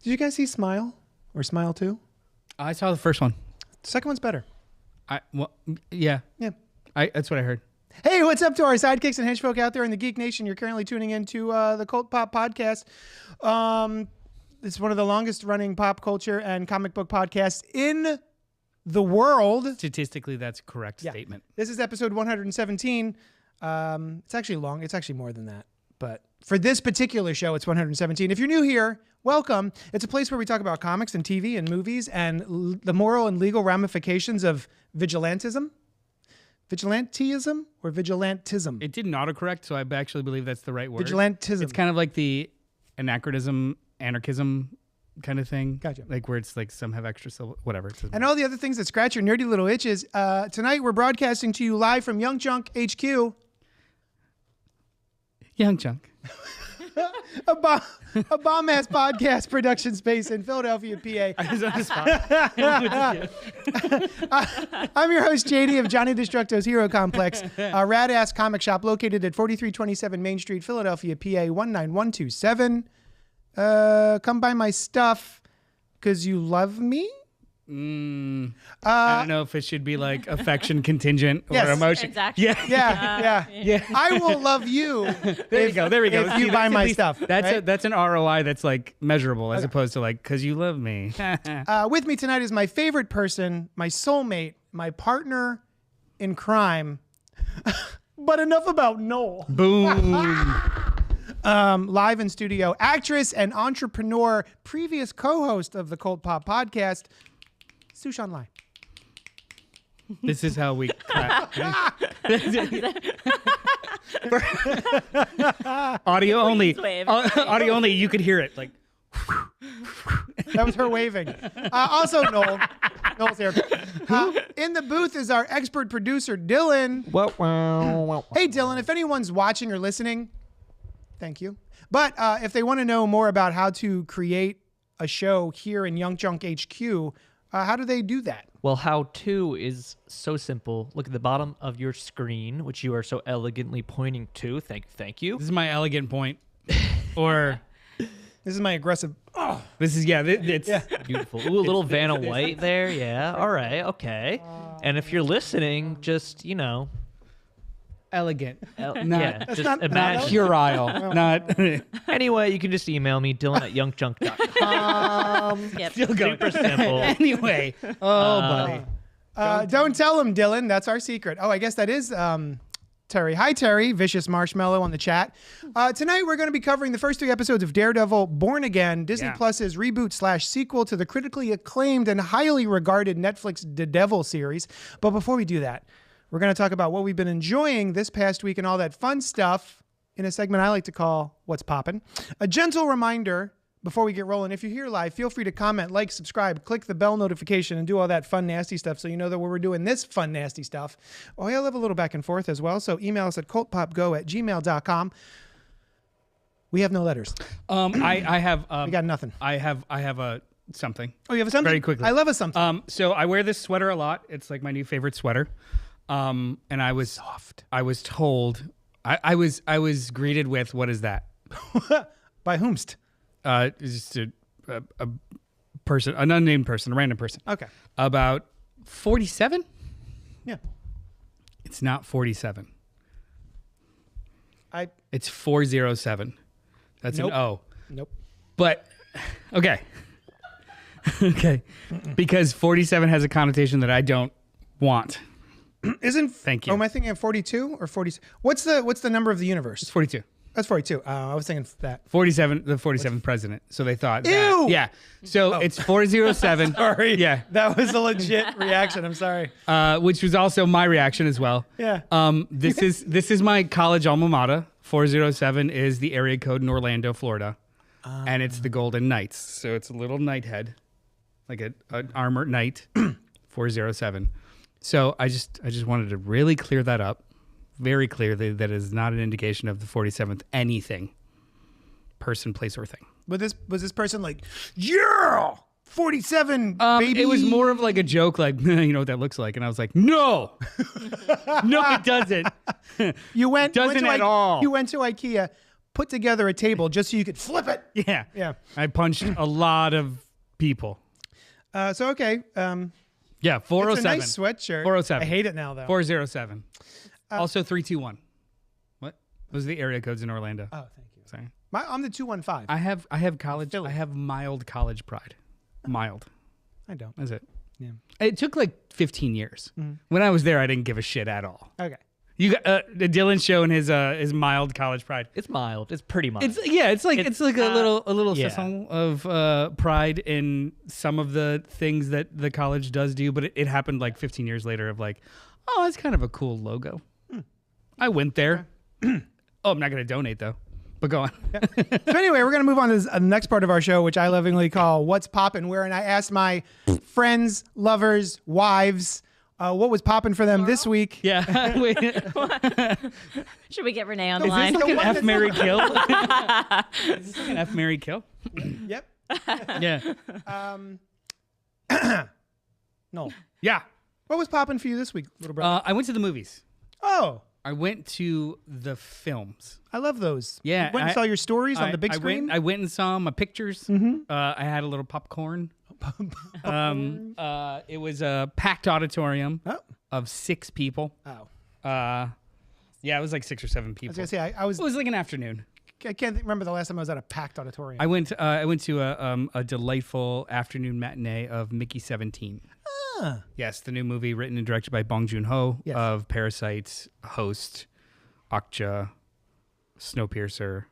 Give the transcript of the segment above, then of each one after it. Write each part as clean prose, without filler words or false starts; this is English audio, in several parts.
Did you guys see Smile or Smile 2? I saw the first one. The second one's better. Yeah. Yeah. That's what I heard. Hey, what's up to our sidekicks and henchfolk out there in the Geek Nation? You're currently tuning into the CultPop podcast. It's one of the longest running pop culture and comic book podcasts in the world. Statistically, that's a correct statement. This is episode 117. It's actually long. It's actually more than that. But for this particular show, it's 117. If you're new here, welcome. It's a place where we talk about comics and TV and movies and the moral and legal ramifications of vigilantism. Vigilantism or vigilantism? It didn't autocorrect, so I actually believe that's the right word. Vigilantism. It's kind of like the anachronism, anarchism kind of thing. Gotcha. Like where it's like some have extra whatever. And all the other things that scratch your nerdy little itches. Tonight we're broadcasting to you live from Young Junk HQ. Young Junk. a bomb-ass podcast production space in Philadelphia, PA. I was on the spot. I'm your host, JD of Johnny Destructo's Hero Complex, a rad-ass comic shop located at 4327 Main Street, Philadelphia, PA 19127. Come buy my stuff because you love me? I don't know if it should be like affection contingent or Yes, emotion. exactly. Yeah. I will love you. There we go. If you buy my stuff. That's an ROI that's like measurable as opposed to like, because you love me. With me tonight is my favorite person, my soulmate, my partner in crime. But enough about Noel. Boom. Live in studio, actress and entrepreneur, previous co-host of the CultPop podcast, Su-Shan. This is how we clap. Audio only. Audio only. You could hear it. Like That was her waving. Also, Noel. Noel's here. In the booth is our expert producer, Dylan. Hey, Dylan, if anyone's watching or listening, thank you. But if they want to know more about how to create a show here in Young Junk HQ, how do they do that? Well, how to is so simple. Look at the bottom of your screen, which you are so elegantly pointing to. Thank you. this is my elegant point, or This is my aggressive. Oh, this is It's Beautiful. Ooh, a little Vanna White there. Yeah. All right. Okay. And if you're listening, just, elegant. just not- imagine. Puerile. Not. Anyway, you can just email me, dylan@youngjunk.com. Yep. Still going. Super simple. Anyway. Oh, buddy. don't tell him, Dylan. That's our secret. Oh, I guess that is Terry. Hi, Terry. Vicious Marshmallow on the chat. Tonight, we're going to be covering the first 3 episodes of Daredevil Born Again, Disney Plus's reboot/sequel to the critically acclaimed and highly regarded Netflix Daredevil series. But before we do that, we're going to talk about what we've been enjoying this past week and all that fun stuff in a segment I like to call What's Poppin'. A gentle reminder before we get rolling, if you're here live, feel free to comment, like, subscribe, click the bell notification, and do all that fun, nasty stuff so you know that when we're doing this fun, nasty stuff. Oh, I love a little back and forth as well, so email us at cultpopgo@gmail.com. We have no letters. I have. We got nothing. I have a something. Oh, you have a something? Very quickly. I love a something. So I wear this sweater a lot. It's like my new favorite sweater. And I was soft. I was told. I was greeted with, what is that? By whomst? Just a person, an unnamed person, a random person. Okay. About 47? Yeah. It's not 47. It's 407. That's Nope. an O. Nope. But okay. Okay. Because 47 has a connotation that I don't want. Thank you. Oh, am I thinking of 42 or 40? What's the number of the universe? It's 42. That's 42. I was thinking that. 47, the 47th president. So they thought Ew! that. Yeah. So it's 407. Sorry. Yeah. That was a legit reaction. I'm sorry. Which was also my reaction as well. Yeah. This is my college alma mater. 407 is the area code in Orlando, Florida. And it's the Golden Knights. So it's a little knight head. Like an armored knight. 407. So I just wanted to really clear that up. Very clearly that is not an indication of the 47th anything. Person, place, or thing. Was this person like, yeah, 47, baby? It was more of like a joke, like, you know what that looks like? And I was like, no. No, it doesn't. You went Doesn't to at all. You went to IKEA, put together a table just so you could flip it. Yeah. Yeah. I punched a lot of people. So okay. Yeah, 407. It's a nice sweatshirt. 407. I hate it now though. 407. Also 321. What? Those are the area codes in Orlando. Oh, thank you. Sorry. I'm the 215. I have college. Philly. I have mild college pride. Mild. I don't. That's it. Yeah. It took like 15 years. When I was there, I didn't give a shit at all. Okay. You got Dylan's showing his mild college pride. It's mild. It's pretty mild. It's like a little yeah. sizzle of pride in some of the things that the college does do, but it happened like 15 years later of like, oh, that's kind of a cool logo. I went there. Oh, I'm not going to donate though. But go on. So anyway, we're going to move on to the next part of our show, which I lovingly call What's Poppin', wherein I asked my friends, lovers, wives, what was popping for them this week. Yeah. Should we get Renee on the Is line? this like an F, Marry, Kill? Is this like an F, Marry, Kill? Yep. Yeah. No. Yeah. What was popping for you this week, little brother? I went to the movies. Oh, I went to the films. I love those. Yeah, You went and saw your stories on the big screen? I went and saw my pictures. I had a little popcorn. It was a packed auditorium Oh. of 6 people. Oh. Yeah, it was like 6 or 7 I people. was going to say, It was like an afternoon. I can't remember the last time I was at a packed auditorium. I went to a delightful afternoon matinee of Mickey 17. Ah. Yes, the new movie written and directed by Bong Joon-ho Yes. of Parasite, Host, Okja, Snowpiercer,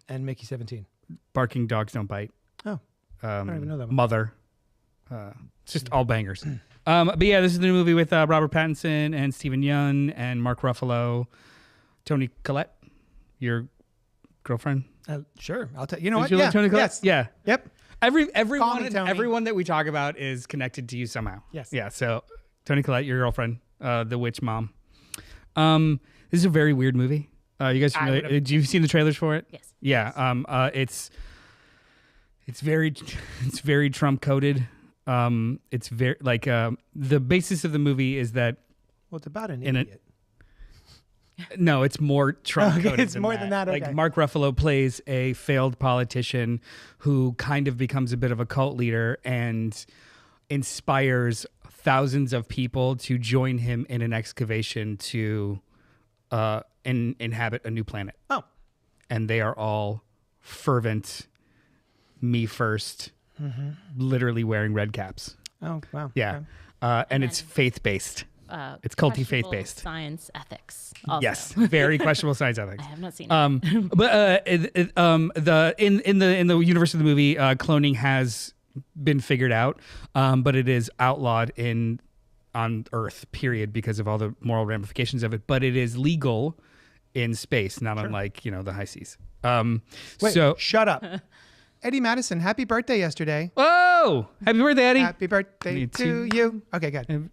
And Mickey 17. Barking Dogs Don't Bite. Oh. I don't even know that one. Mother. It's just all bangers. But yeah, this is the new movie with Robert Pattinson and Stephen Yeun and Mark Ruffalo, Toni Collette, your girlfriend. Sure. I'll tell you. know Did what? you like Yeah. Toni Collette? Yes. Yeah. Yep. Everyone Tony. everyone that we talk about is connected to you somehow. Yes. Yeah. So Toni Collette, your girlfriend, the witch mom. This is a very weird movie. You guys familiar? Have you seen the trailers for it? Yes. Yeah. It's very Trump coded. It's very like the basis of the movie is that Well, it's about an In a- idiot. no, it's more Trump coded. it's more than that, okay. Like Mark Ruffalo plays a failed politician who kind of becomes a bit of a cult leader and inspires thousands of people to join him in an excavation to inhabit a new planet. Oh. And they are all fervent, me first, literally wearing red caps. Oh, wow. Yeah. Okay. And it's faith-based. It's culty Questionable faith-based. Science ethics. Also. Yes, very questionable science ethics. I have not seen it. But in the universe of the movie, cloning has been figured out, but it is outlawed on Earth, period, because of all the moral ramifications of it. But it is legal in space, not unlike the high seas. Wait, so shut up. Eddie Madison, happy birthday yesterday. whoa, happy birthday, Eddie! Happy birthday Me to too. you. Okay, good.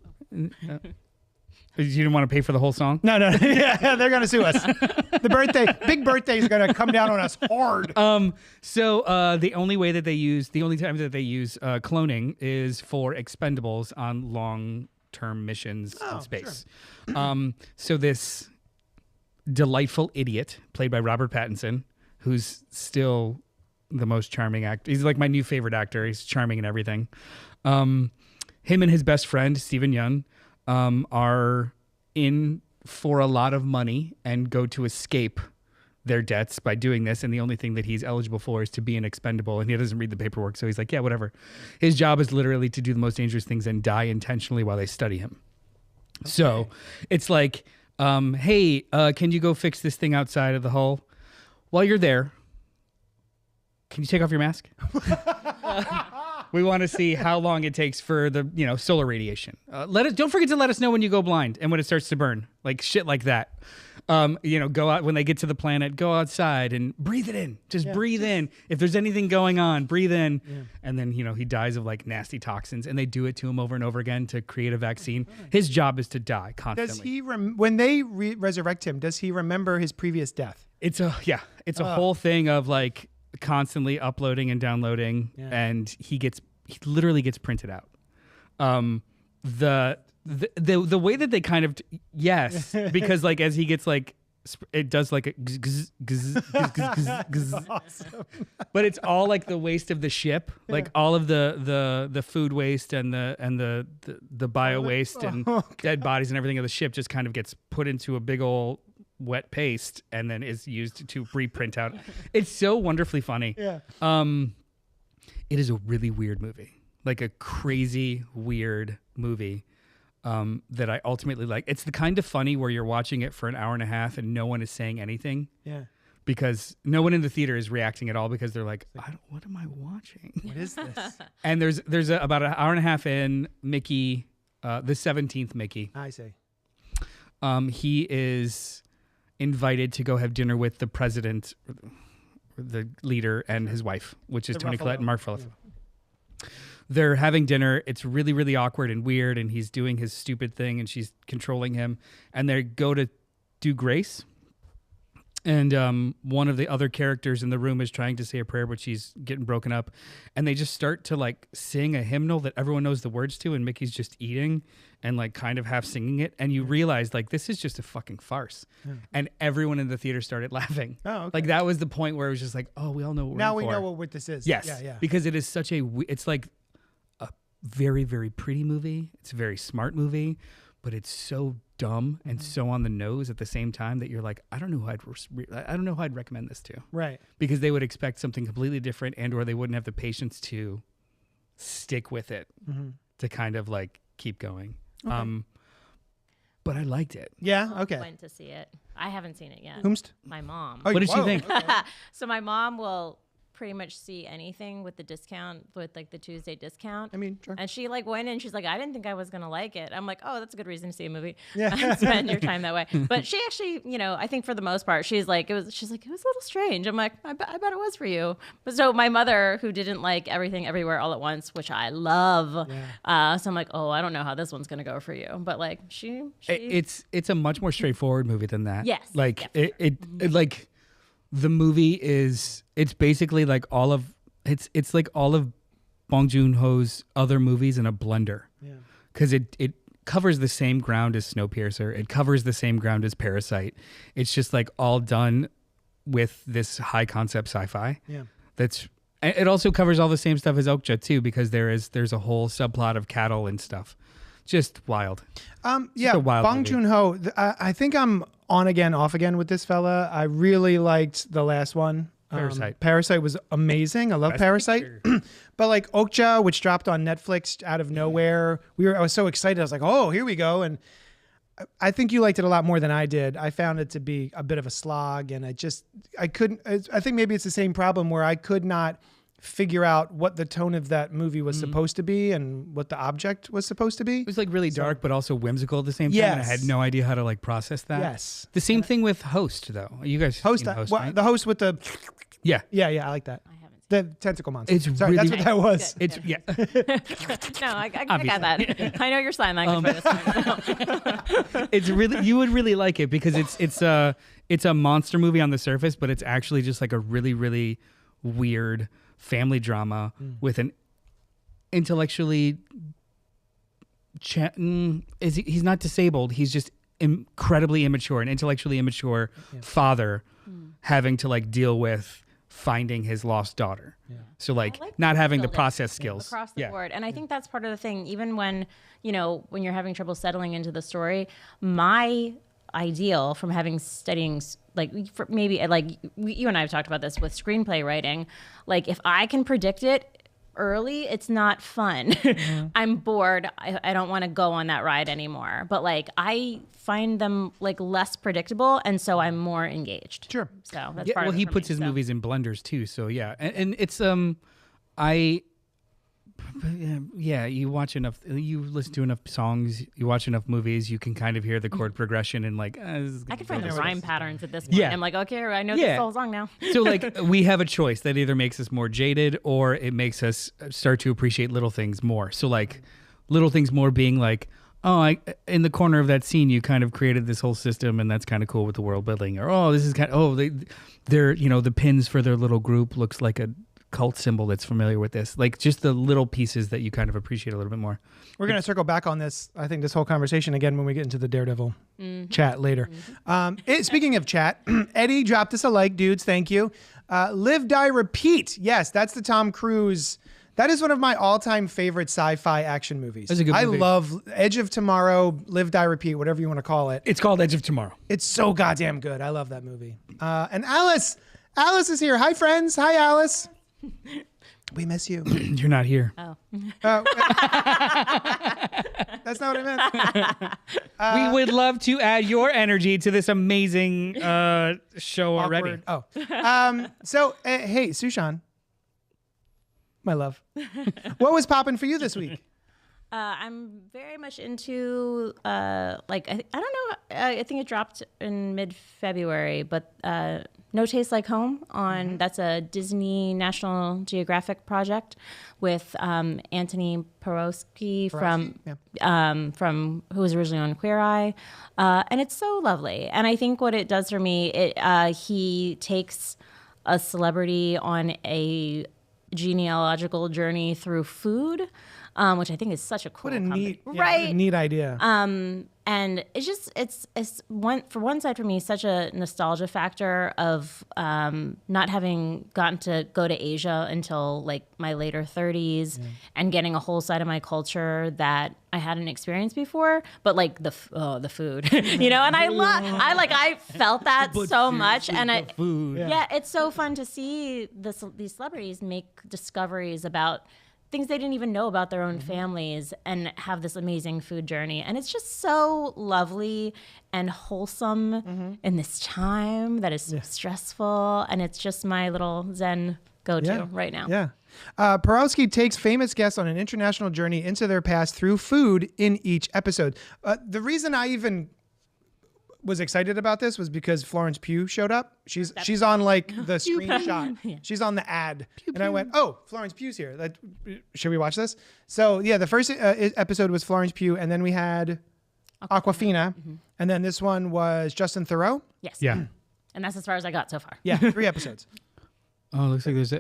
You didn't want to pay for the whole song? No. Yeah, they're going to sue us. The big birthday is going to come down on us hard. So the only time that they use cloning is for expendables on long-term missions in space. So this delightful idiot played by Robert Pattinson, who's still the most charming actor. He's like my new favorite actor. He's charming and everything. Him and his best friend, Stephen Yeun, are in for a lot of money and go to escape their debts by doing this. And the only thing that he's eligible for is to be an expendable. And he doesn't read the paperwork. So he's like, yeah, whatever. His job is literally to do the most dangerous things and die intentionally while they study him. Okay. So it's like, hey, can you go fix this thing outside of the hull? While you're there, can you take off your mask? We want to see how long it takes for the solar radiation. Don't forget to let us know when you go blind and when it starts to burn, like shit like that. Go out when they get to the planet, go outside and breathe it in. Just breathe in. If there's anything going on, breathe in. Yeah. And then he dies of like nasty toxins, and they do it to him over and over again to create a vaccine. His job is to die constantly. Does he when they resurrect him? Does he remember his previous death? It's a whole thing of like constantly uploading and downloading, and he literally gets printed out. The way that they kind of because like as he gets like it does like a gz, gz, gz, gz, gz, gz. But it's all like the waste of the ship, like all of the food waste and the bio waste and dead bodies and everything of the ship just kind of gets put into a big old wet paste and then is used to reprint out. It's so wonderfully funny. Yeah. It is a really weird movie, like a crazy weird movie. That I ultimately like. It's the kind of funny where you're watching it for an hour and a half and no one is saying anything. Yeah. Because no one in the theater is reacting at all because they're like, what am I watching? What is this? And there's about an hour and a half in, Mickey, the 17th Mickey. I see. He is invited to go have dinner with the president, or the leader, and his wife, which is Toni Collette and Mark Ruffalo. Yeah. They're having dinner. It's really, really awkward and weird, and he's doing his stupid thing, and she's controlling him. And they go to do grace, and one of the other characters in the room is trying to say a prayer, but she's getting broken up. And they just start to like sing a hymnal that everyone knows the words to, and Mickey's just eating and like kind of half singing it. And you realize like this is just a fucking farce. Yeah. And everyone in the theater started laughing. Oh, okay. Like that was the point where it was just like, oh, we all know what now we know what this is. Yes, yeah. Because it is such it's like a very, very pretty movie. It's a very smart movie, but it's so dumb and so on the nose at the same time that you're like, I don't know who I'd recommend this to. Right. Because they would expect something completely different, and or they wouldn't have the patience to stick with it to kind of like keep going. Okay. But I liked it. Yeah. Okay. Went to see it. I haven't seen it yet. Whomst? My mom. Oh, what did she think? Okay. So my mom will pretty much see anything with the discount, with like the Tuesday discount. I mean, sure. And she like went in, she's like, I didn't think I was gonna like it. I'm like, oh, that's a good reason to see a movie. Yeah. Spend your time that way. But she actually, I think for the most part, she's like, it was a little strange. I'm like, I bet it was for you. But so my mother, who didn't like Everything Everywhere All at Once, which I love, so I'm like, oh, I don't know how this one's gonna go for you. But like it's a much more straightforward movie than that. Yes. Like it like the movie it's basically like it's like all of Bong Joon-ho's other movies in a blender. Yeah. Because it covers the same ground as Snowpiercer. It covers the same ground as Parasite. It's just like all done with this high concept sci-fi. Yeah. It also covers all the same stuff as Okja too, because there's a whole subplot of cattle and stuff. Just wild. Yeah, Bong Joon-ho. I think I'm on again, off again with this fella. I really liked the last one. Parasite. Parasite was amazing. I love Parasite. But like Okja, which dropped on Netflix out of nowhere, I was so excited. I was like, oh, here we go. And I think you liked it a lot more than I did. I found it to be a bit of a slog, and I think maybe it's the same problem where I could not figure out what the tone of that movie was supposed to be and what the object was supposed to be. It was like really dark, but also whimsical at the same time. Yes. And I had no idea how to like process that. Yes. The same thing with Host, though. You guys seen Host, right? The host with the... Yeah. Yeah, I like that. I haven't seen the tentacle monster. It's Sorry, really, that's what that was. Good. It's yeah. No, I got that. I know your sign language by this point. It's really, you would really like it because it's a monster movie on the surface, but it's actually just like a really, really weird family drama with an intellectually he's not disabled, he's just incredibly immature, an intellectually immature father having to like deal with finding his lost daughter. So like not having the process skills across the board. And I think that's part of the thing, even when you're having trouble settling into the story. My ideal from studying, like maybe like you and I have talked about this with screenplay writing, like if I can predict it early, it's not fun. I'm bored. I don't want to go on that ride anymore. But like I find them like less predictable, and so I'm more engaged. Sure. So that's part of it. He puts his movies in blenders too. So yeah, and it's you watch enough, you listen to enough songs, you watch enough movies, you can kind of hear the chord progression and like I can find the rhyme patterns at this point. Yeah. I'm like, okay, I know this whole song now. So like we have a choice that either makes us more jaded or it makes us start to appreciate little things more. So like little things more being like, oh, in the corner of that scene you kind of created this whole system and that's kind of cool with the world building, or this is kind of, they're the pins for their little group looks like a cult symbol that's familiar with this. Like just the little pieces that you kind of appreciate a little bit more. We're going to circle back on this, I think, this whole conversation again when we get into the Daredevil chat later. Speaking of chat, Eddie dropped us a like, dudes. Thank you. Live, Die, Repeat. Yes, that's the Tom Cruise. That is one of my all-time favorite sci-fi action movies. That's a good movie. I love Edge of Tomorrow, Live, Die, Repeat, whatever you want to call it. It's called Edge of Tomorrow. It's so goddamn good. I love that movie. And Alice is here. Hi, friends. Hi, Alice. We miss you. You're not here. Oh. That's not what I meant. We would love to add your energy to this amazing show already. Awkward. Oh. Hey, Su-Shan. My love. What was popping for you this week? I'm very much into I don't know. I think it dropped in mid-February, but No Taste Like Home that's a Disney National Geographic project with Anthony Porowski from who was originally on Queer Eye, and it's so lovely. And I think what it does for me, he takes a celebrity on a genealogical journey through food, which I think is such a cool neat idea. And it's just it's one side for me such a nostalgia factor of not having gotten to go to Asia until like my later 30s and getting a whole side of my culture that I hadn't experienced before, but like the food, you know, and I felt that so much, and it's so fun to see these celebrities make discoveries about things they didn't even know about their own families and have this amazing food journey. And it's just so lovely and wholesome in this time that is so stressful. And it's just my little Zen go-to right now. Yeah. Porowski takes famous guests on an international journey into their past through food in each episode. The reason I even was excited about this was because Florence Pugh showed up. She's on like the screenshot. She's on the ad. And I went, oh, Florence Pugh's here. Should we watch this? So yeah, the first episode was Florence Pugh, and then we had Awkwafina. And then this one was Justin Theroux. Yes. Yeah. And that's as far as I got so far. Yeah, 3 episodes. Oh, looks like there's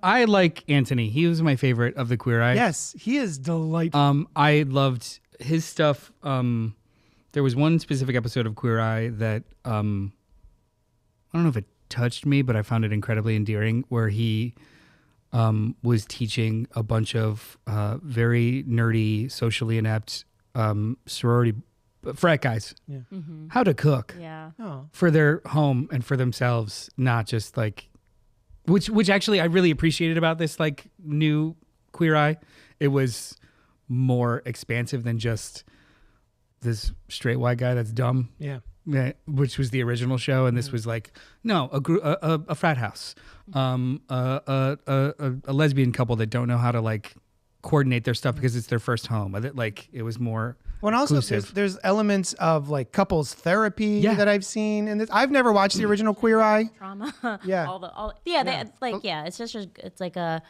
I like Anthony. He was my favorite of the Queer Eye. Yes, he is delightful. I loved his stuff. There was one specific episode of Queer Eye that I don't know if it touched me, but I found it incredibly endearing, where he was teaching a bunch of very nerdy, socially inept sorority frat guys how to cook for their home and for themselves, not just like which actually I really appreciated about this like new Queer Eye. It was more expansive than just this straight white guy that's dumb, which was the original show, and this was like a frat house, a lesbian couple that don't know how to like coordinate their stuff because it's their first home. Like it was more. Well, and also there's elements of like couples therapy that I've seen, and I've never watched the original Queer Eye. Trauma, Yeah, it's just it's like a.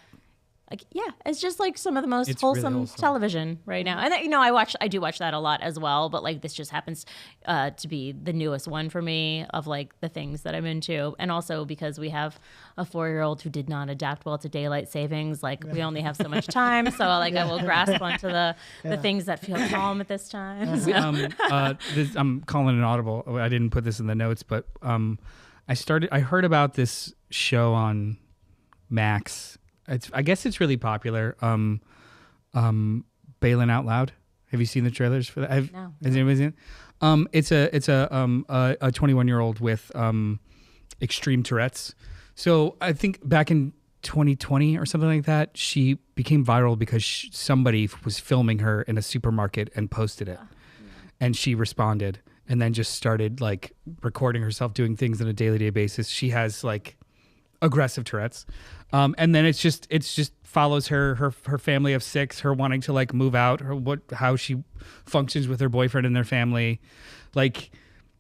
It's just like some of the most wholesome television right now. And you know, I do watch that a lot as well, but like this just happens to be the newest one for me of like the things that I'm into. And also because we have a 4-year-old who did not adapt well to daylight savings, like we only have so much time. So like I will grasp onto the things that feel calm at this time. So. I'm calling an audible. I didn't put this in the notes, but I heard about this show on Max. I guess it's really popular. Bailing Out Loud. Have you seen the trailers for that? No. Has anybody seen it? It's a 21-year-old with extreme Tourette's. So I think back in 2020 or something like that, she became viral because somebody was filming her in a supermarket and posted it, and she responded and then just started like recording herself doing things on a daily basis. She has like aggressive Tourette's. And then it's just follows her family of 6, her wanting to like move out, how she functions with her boyfriend and their family. Like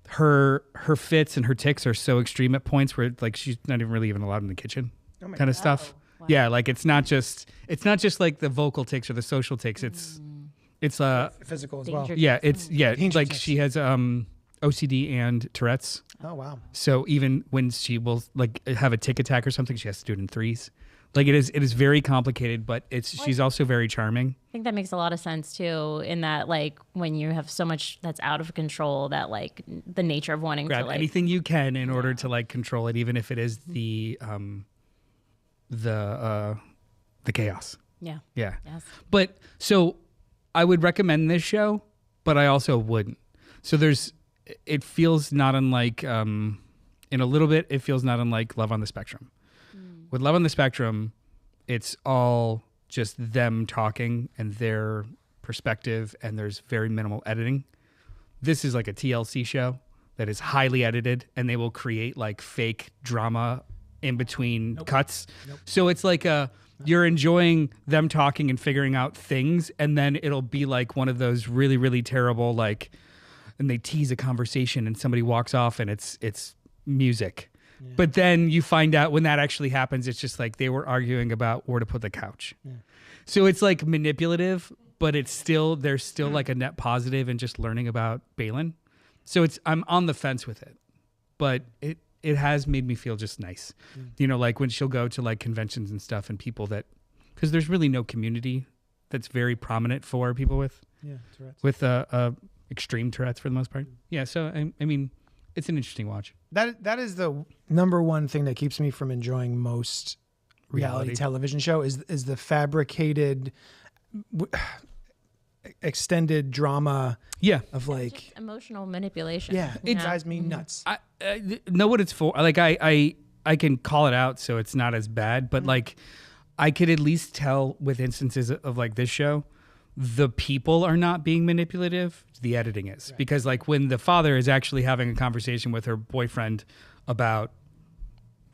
her fits and her tics are so extreme at points where like she's not even really allowed in the kitchen kind of stuff. Wow. Yeah. Like it's not just like the vocal tics or the social tics. It's physical as well. Yeah. Like she has, OCD and Tourette's. Oh wow! So even when she will like have a tic attack or something, she has to do it in 3s. Like it is very complicated, but she's also very charming. I think that makes a lot of sense too, in that like when you have so much that's out of control, that like the nature of wanting Grab to like anything you can in order to like control it, even if it is the chaos. Yeah. Yeah. Yes. But so I would recommend this show, but I also wouldn't. So it feels not unlike, in a little bit, it feels not unlike Love on the Spectrum. With Love on the Spectrum, it's all just them talking and their perspective, and there's very minimal editing. This is like a TLC show that is highly edited, and they will create like fake drama in between cuts. So it's like you're enjoying them talking and figuring out things, and then it'll be like one of those really, really terrible, like, and they tease a conversation and somebody walks off and it's music. Yeah. But then you find out when that actually happens, it's just like they were arguing about where to put the couch. Yeah. So it's like manipulative, but there's still like a net positive in just learning about Balin. So I'm on the fence with it, but it has made me feel just nice. You know, like when she'll go to like conventions and stuff and people because there's really no community that's very prominent for people with extreme Tourette's for the most part. Yeah. So I mean, it's an interesting watch. That is the number one thing that keeps me from enjoying most reality television show is the fabricated, extended drama. Yeah, of like just emotional manipulation. Yeah, it drives me nuts. I know what it's for. Like I can call it out, so it's not as bad. But like, I could at least tell with instances of like this show, the people are not being manipulative. The editing is. Right. Because like when the father is actually having a conversation with her boyfriend about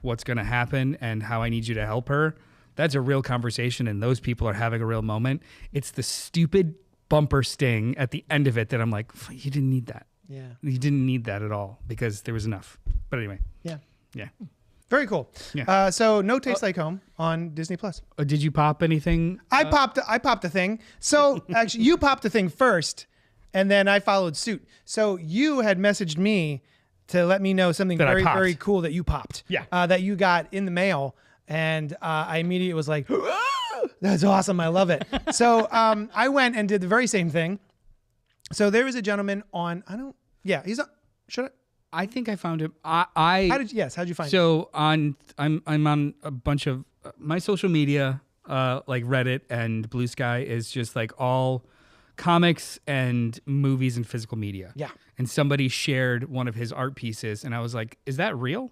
what's going to happen and how I need you to help her, that's a real conversation, and those people are having a real moment. It's the stupid bumper sting at the end of it that I'm like, you didn't need that. Yeah. You didn't need that at all because there was enough. But anyway. Yeah. Yeah. Very cool. Yeah. So No Taste Like Home on Disney Plus. Did you pop anything? I popped a thing. So actually you popped a thing first and then I followed suit. So you had messaged me to let me know something very, very cool that you popped. Yeah. That you got in the mail. And I immediately was like, that's awesome. I love it. So I went and did the very same thing. So there was a gentleman on, he's on, I think I found him. How'd you find him? So I'm on a bunch of my social media, like Reddit and Blue Sky is just like all comics and movies and physical media. Yeah. And somebody shared one of his art pieces and I was like, is that real?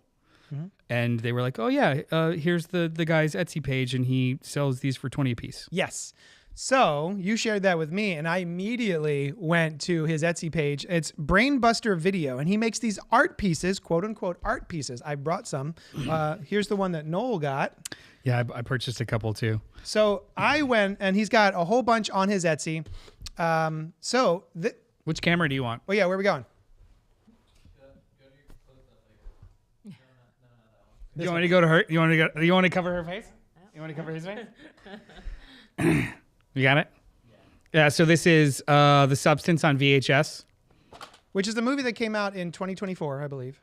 Mm-hmm. And they were like, oh yeah, here's the guy's Etsy page and he sells these for 20 a piece. Yes. So you shared that with me and I immediately went to his Etsy page. It's Brainbuster Video and he makes these art pieces, quote unquote art pieces. I brought some. Here's the one that Noel got. Yeah, I purchased a couple too. So I went and he's got a whole bunch on his Etsy. Which camera do you want? Oh yeah, where are we going? Do you want me to go to her? You want to cover her face? You want to cover his face? You got it? Yeah, so this is The Substance on VHS. Which is the movie that came out in 2024, I believe.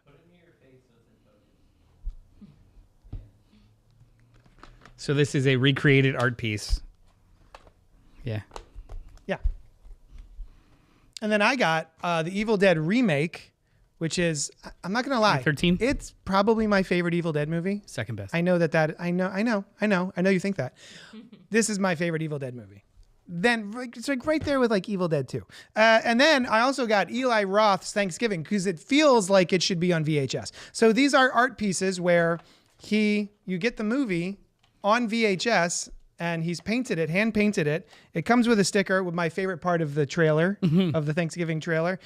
So this is a recreated art piece. Yeah. Yeah. And then I got the Evil Dead remake, which is, I'm not going to lie. 13? It's probably my favorite Evil Dead movie. Second best. I know I know you think that. This is my favorite Evil Dead movie. Then it's like right there with like Evil Dead 2. And then I also got Eli Roth's Thanksgiving because it feels like it should be on VHS. So these are art pieces where you get the movie on VHS and he's painted it, hand painted it. It comes with a sticker with my favorite part of the trailer, of the Thanksgiving trailer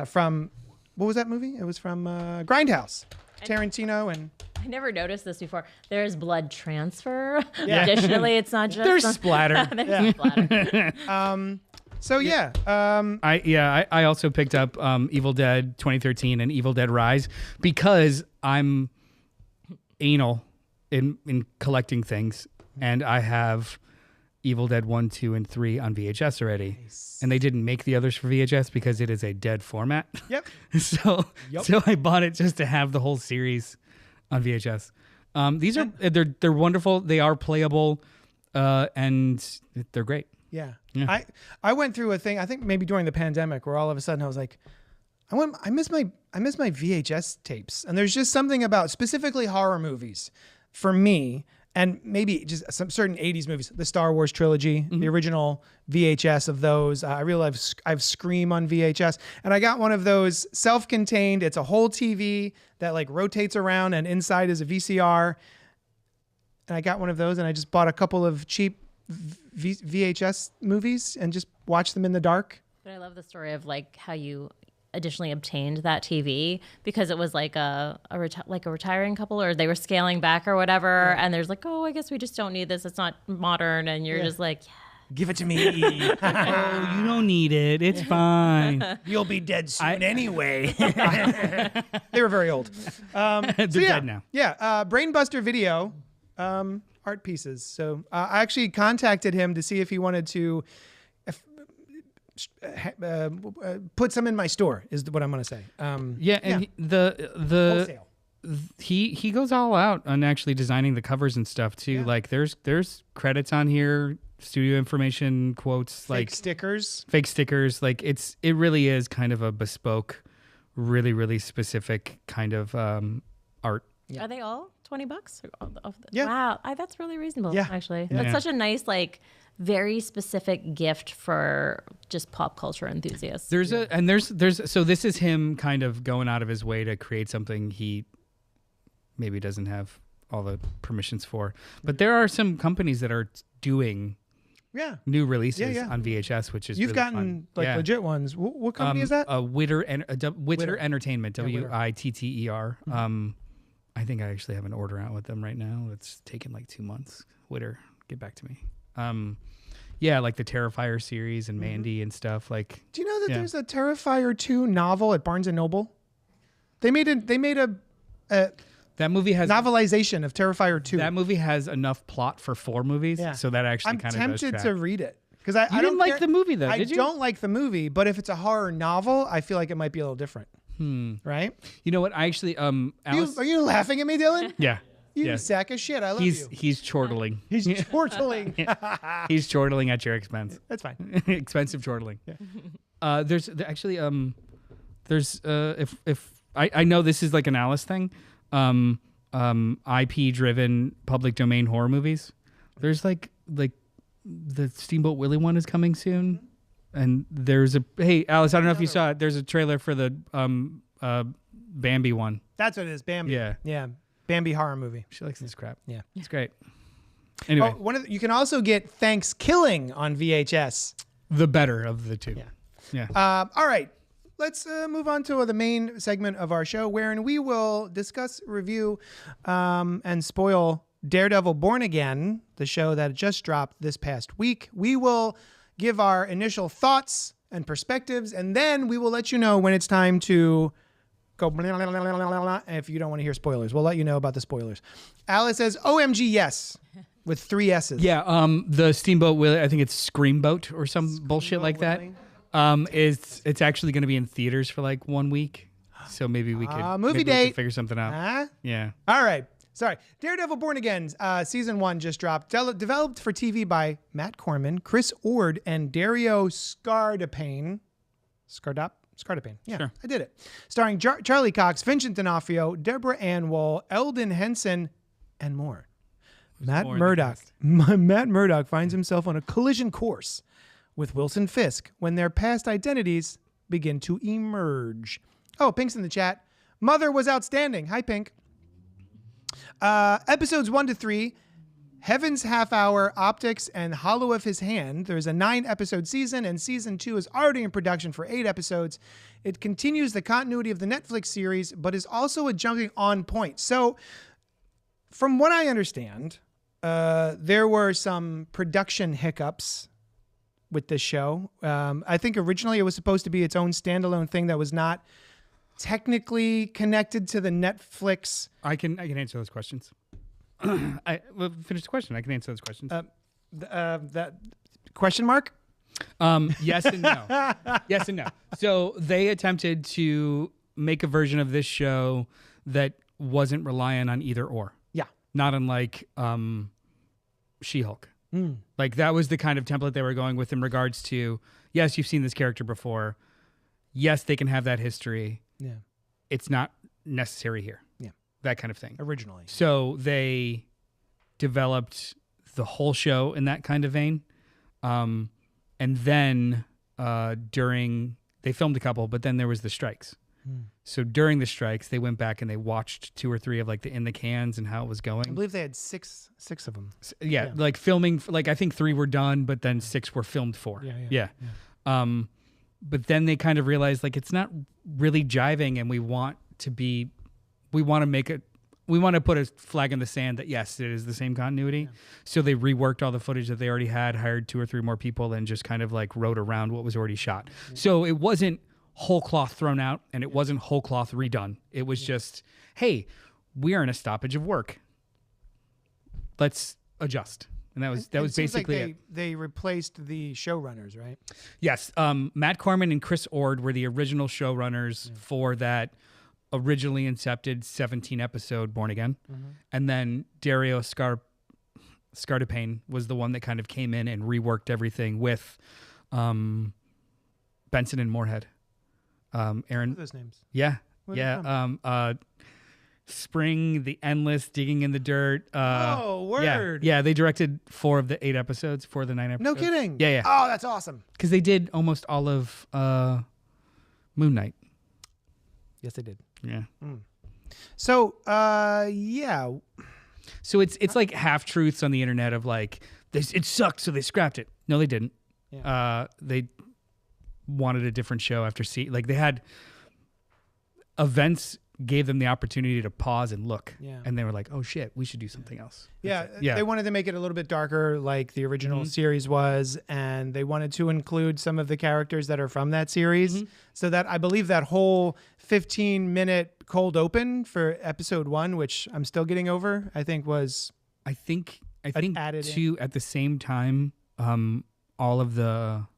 from, what was that movie? It was from Grindhouse. Tarantino and... I never noticed this before. There's blood transfer. Yeah. Additionally, it's not just... There's splatter. There's splatter. So yeah. I also picked up Evil Dead 2013 and Evil Dead Rise because I'm anal in collecting things. And I have Evil Dead 1, 2, and 3 on VHS already. Nice. And they didn't make the others for VHS because it is a dead format. Yep. So I bought it just to have the whole series on VHS. These are they're wonderful. They are playable, and they're great. Yeah. Yeah. I went through a thing, I think maybe during the pandemic, where all of a sudden I was like, I miss my VHS tapes. And there's just something about specifically horror movies for me, and maybe just some certain 80s movies, the Star Wars trilogy, the original VHS of those. I realize I have Scream on VHS, and I got one of those self-contained. It's a whole TV that like rotates around, and inside is a VCR. And I got one of those, and I just bought a couple of cheap VHS movies and just watched them in the dark. But I love the story of like how you additionally obtained that TV because it was like a retiring couple, or they were scaling back or whatever. Yeah. And there's like, oh, I guess we just don't need this. It's not modern. And you're just like, give it to me. Oh, you don't need it. It's fine. You'll be dead soon anyway. They were very old. They're dead now. Yeah. Brainbuster Video. Art pieces. So I actually contacted him to see if he wanted to put some in my store, is what I'm going to say. Wholesale. He goes all out on actually designing the covers and stuff too. Yeah. Like there's credits on here, studio information, quotes, fake stickers. Like it really is kind of a bespoke, really, really specific kind of art. Yeah. Are they all $20? Yeah. Wow, that's really reasonable. Yeah. Actually, Yeah. That's such a nice, like, very specific gift for just pop culture enthusiasts. There's so this is him kind of going out of his way to create something he maybe doesn't have all the permissions for. But there are some companies that are doing new releases on VHS, which is you've really gotten fun. legit ones. What company is that? Witter Entertainment, WITTER. I think I actually have an order out with them right now. It's taken like 2 months. Witter, get back to me. Like the Terrifier series and Mandy and stuff. Like, do you know that there's a Terrifier 2 novel at Barnes and Noble? They made a that movie has novelization of Terrifier 2. That movie has enough plot for 4 movies, so that actually kind of I'm tempted to read it because I didn't like the movie though. Did you? I don't like the movie, but if it's a horror novel, I feel like it might be a little different. Right? You know what? I actually Alice, are you laughing at me, Dylan? Yeah. You sack of shit. I love you. He's chortling. He's chortling. He's chortling at your expense. That's fine. Expensive chortling. Yeah. There's if I know this is like an Alice thing, IP driven public domain horror movies. There's like the Steamboat Willie one is coming soon, and there's hey Alice, I don't know if you saw it. There's a trailer for the Bambi one. That's what it is. Bambi. Yeah. Bambi horror movie. She likes this crap. Yeah. It's great. Anyway. You can also get Thanksgiving on VHS. The better of the two. Yeah. All right. Let's move on to the main segment of our show, wherein we will discuss, review, and spoil Daredevil Born Again, the show that just dropped this past week. We will give our initial thoughts and perspectives, and then we will let you know when it's time to go blah, blah, blah, blah, blah, blah, if you don't want to hear spoilers. We'll let you know about the spoilers. Alice says, OMG, yes, with 3 S's. Yeah, the Steamboat Willie, I think it's Screamboat or some bullshit like that. It's actually going to be in theaters for like 1 week. So maybe we could maybe we could figure something out. Yeah. All right. Sorry. Daredevil Born Again, season 1 just dropped. Developed for TV by Matt Corman, Chris Ord, and Dario Scardapane. Scardapane. Yeah, sure. I did it. Starring Charlie Cox, Vincent D'Onofrio, Deborah Ann Woll, Eldon Henson, and more. Matt Murdock finds himself on a collision course with Wilson Fisk when their past identities begin to emerge. Oh, Pink's in the chat. Mother was outstanding. Hi, Pink. Episodes 1 to 3, Heaven's Half Hour, Optics, and Hollow of His Hand. There's a 9-episode season, and season 2 is already in production for 8 episodes. It continues the continuity of the Netflix series, but is also a jumping on point. So, from what I understand, there were some production hiccups with this show. I think originally it was supposed to be its own standalone thing that was not technically connected to the Netflix. I can answer those questions. Well, finish the question. I can answer those questions. That question mark? Yes and no. Yes and no. So they attempted to make a version of this show that wasn't reliant on either or. Yeah. not unlike She-Hulk. Like that was the kind of template they were going with in regards to, yes, you've seen this character before. Yes, they can have that history. Yeah. It's not necessary here. Yeah. That kind of thing. Originally. So they developed the whole show in that kind of vein. And then they filmed a couple, but then there was the strikes. So during the strikes, they went back and they watched 2 or 3 of like the in the cans and how it was going. I believe they had six of them. Yeah, like filming, like I think 3 were done, but then 6 were filmed for. Yeah. But then they kind of realized like it's not really jiving, and we want to put a flag in the sand that yes, it is the same continuity. So they reworked all the footage that they already had, hired 2 or 3 more people, and just kind of like wrote around what was already shot. So it wasn't whole cloth thrown out, and it wasn't whole cloth redone. It was just, hey, we are in a stoppage of work. Let's adjust. And that was basically like they replaced the showrunners, right? Yes. Matt Corman and Chris Ord were the original showrunners for that originally incepted 17 episode Born Again. And then Dario Scartapane was the one that kind of came in and reworked everything with Benson and Moorhead. Aaron. What are those names? Yeah. Where are they Yeah. Spring, The Endless, Digging in the Dirt. Word. Yeah, they directed 4 of the 8 episodes, 4 of the 9 episodes. No kidding. Yeah. Oh, that's awesome. Because they did almost all of Moon Knight. Yes, they did. Yeah. So, yeah. So it's like half truths on the internet of like it sucked, so they scrapped it. No, they didn't. Yeah. They wanted a different show after like they had events gave them the opportunity to pause and look. Yeah. And they were like, oh shit, we should do something else. Yeah. They wanted to make it a little bit darker like the original series was, and they wanted to include some of the characters that are from that series. So that I believe that whole 15-minute cold open for episode 1, which I'm still getting over, I think added too at the same time, all of the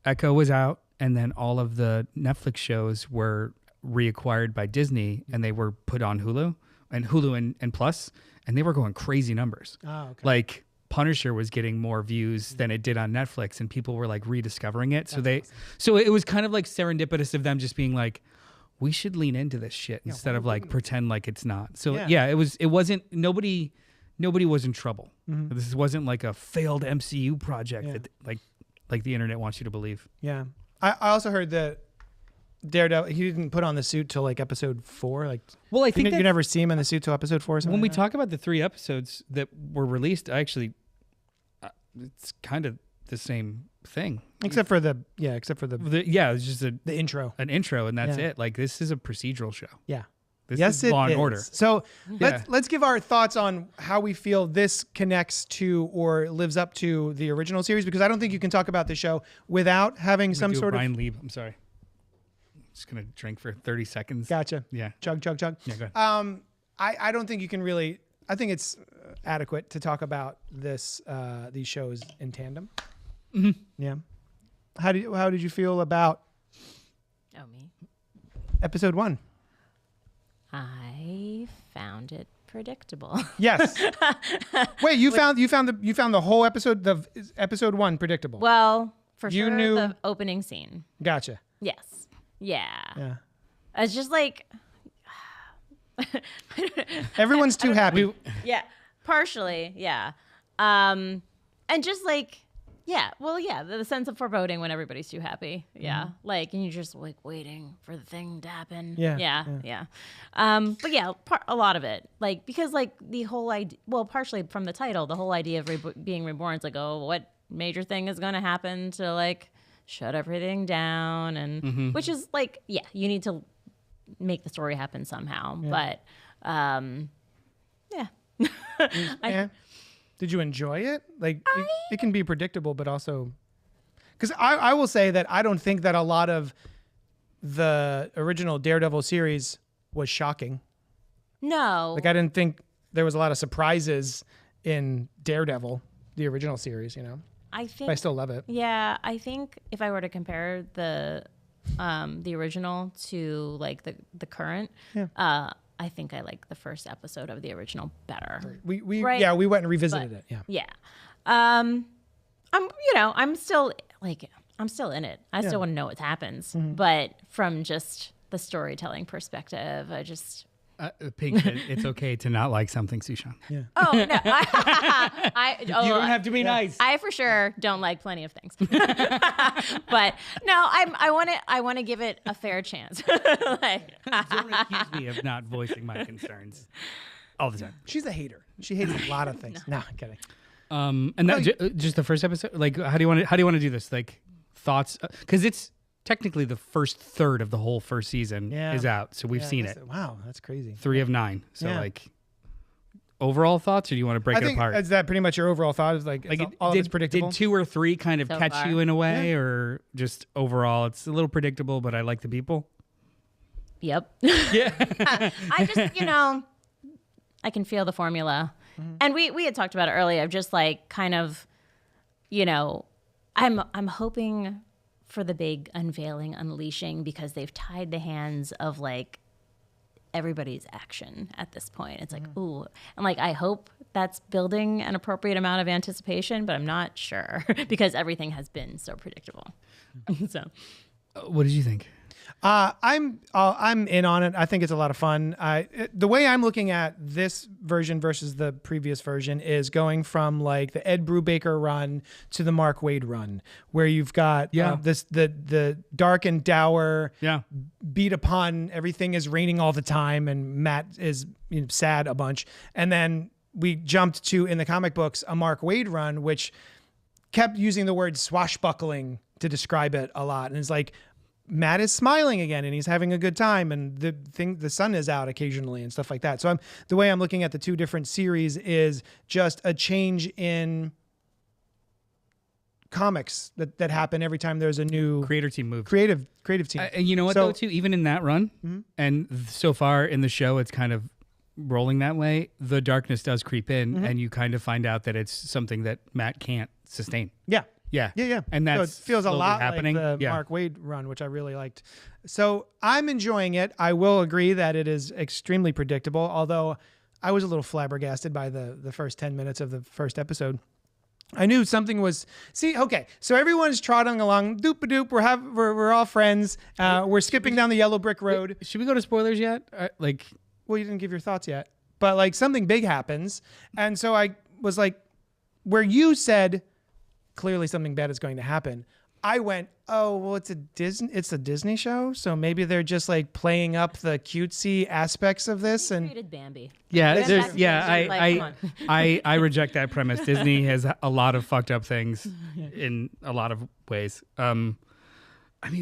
Echo was out, and then all of the Netflix shows were reacquired by Disney, and they were put on Hulu and Plus, and they were going crazy numbers. Oh, okay. Like Punisher was getting more views than it did on Netflix, and people were like rediscovering it. So it was kind of like serendipitous of them just being like, we should lean into this shit instead of like pretend like it's not. So it wasn't nobody was in trouble. This wasn't like a failed MCU project that like the internet wants you to believe. Yeah. I also heard that Daredevil, he didn't put on the suit till like episode 4. Like, well, I think you never see him in the suit till episode 4. Or something when we like talk about the 3 episodes that were released, actually, it's kind of the same thing, except for the it's just the intro, an intro, and that's it. Like this is a procedural show. Yeah. This is Law and Order. So let's give our thoughts on how we feel this connects to or lives up to the original series, because I don't think you can talk about the show without having some sort of Brian Lieb. I'm sorry. Just gonna drink for 30 seconds. Gotcha. Yeah. Chug. Yeah, go ahead. I don't think you can really. I think it's adequate to talk about these shows in tandem. Yeah. How did you feel about me. episode 1? I found it predictable. Yes. Wait, you found the whole episode, the episode 1 predictable. Well, for You sure, knew- the opening scene. Gotcha. Yes. Yeah. Yeah. It's just like. Everyone's too happy. Yeah, partially, yeah. And just like, the sense of foreboding when everybody's too happy. Yeah. Like, and you're just like waiting for the thing to happen. Yeah. But yeah, a lot of it, like, because like the whole idea, well, partially from the title, the whole idea of being reborn, it's like, oh, what major thing is going to happen to like shut everything down? And which is like, you need to make the story happen somehow. But, Yeah. Did you enjoy it? Like, it can be predictable, but also, because I will say that I don't think that a lot of the original Daredevil series was shocking. No. Like, I didn't think there was a lot of surprises in Daredevil, the original series, you know? I think. But I still love it. Yeah, I think if I were to compare the original to like the current, I I think I like the first episode of the original better. We Right. yeah, we went and revisited it. Yeah. Yeah. I'm still in it. I still want to know what happens. But from just the storytelling perspective, I just Pink, it's okay to not like something, Su-Shan. Yeah. oh no, You don't have to be nice. I for sure don't like plenty of things. But no, I want to give it a fair chance. Like, Don't accuse me of not voicing my concerns all the time. She's a hater. She hates a lot of things. No, I'm kidding. And that just the first episode. Like, how do you want to do this? Like, thoughts? Because it's technically the first third of the whole first season is out, so we've seen it. Wow, that's crazy. 3 of 9. So Yeah. like, overall thoughts, or do you want to break I it think apart? is that pretty much your overall thought? Is like all it's predictable. Did 2 or 3 kind of So catch far. you in a way, or just overall it's a little predictable, but I like the people? yep. Yeah. I just, I can feel the formula. And we had talked about it earlier of just like kind of, I'm hoping for the big unveiling, unleashing, because they've tied the hands of like everybody's action at this point. It's like, ooh. And like, I hope that's building an appropriate amount of anticipation, but I'm not sure because everything has been so predictable. So What did you think? I'm in on it. I think it's a lot of fun. The way I'm looking at this version versus the previous version is going from like the Ed Brubaker run to the Mark Waid run, where you've got the dark and dour, beat upon, everything is raining all the time, and Matt is sad a bunch, and then we jumped to, in the comic books, a Mark Waid run, which kept using the word swashbuckling to describe it a lot, and it's like, Matt is smiling again and he's having a good time, and the sun is out occasionally and stuff like that. So the way I'm looking at the 2 different series is just a change in comics that happen every time there's a new Creator team move. creative team. And you know what, though, too? Even in that run, and so far in the show, it's kind of rolling that way. The darkness does creep in, and you kind of find out that it's something that Matt can't sustain. Yeah. Yeah. And So that's it feels a slowly lot happening. like the Yeah. Mark Waid run, which I really liked. So I'm enjoying it. I will agree that it is extremely predictable, although I was a little flabbergasted by the first 10 minutes of the first episode. I knew something was. Okay, so everyone's trotting along, doop-a-doop. We're all friends. We're skipping down the yellow brick road. Should we go to spoilers yet? Well, you didn't give your thoughts yet, but like something big happens, and so I was like, where you said clearly something bad is going to happen, I went, oh, well, it's a Disney show, so maybe they're just like playing up the cutesy aspects of this. And created Bambi. Yeah, Went there's back to yeah. Disney, like, come on. I reject that premise. Disney has a lot of fucked up things in a lot of ways. I mean,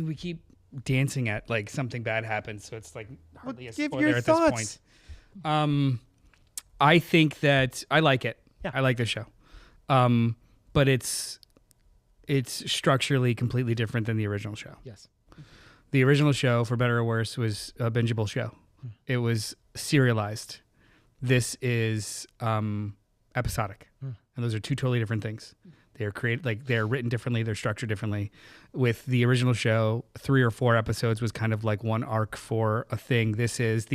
we keep dancing at like something bad happens, so it's like hardly a give spoiler your at thoughts. this point. I think that I like it. Yeah. I like the show, but it's structurally completely different than the original show. Yes. The original show, for better or worse, was a bingeable show. It was serialized. This is episodic, and those are 2 totally different things. They are created, like they're written differently, they're structured differently. With the original show, 3 or 4 episodes was kind of like one arc for a thing. This is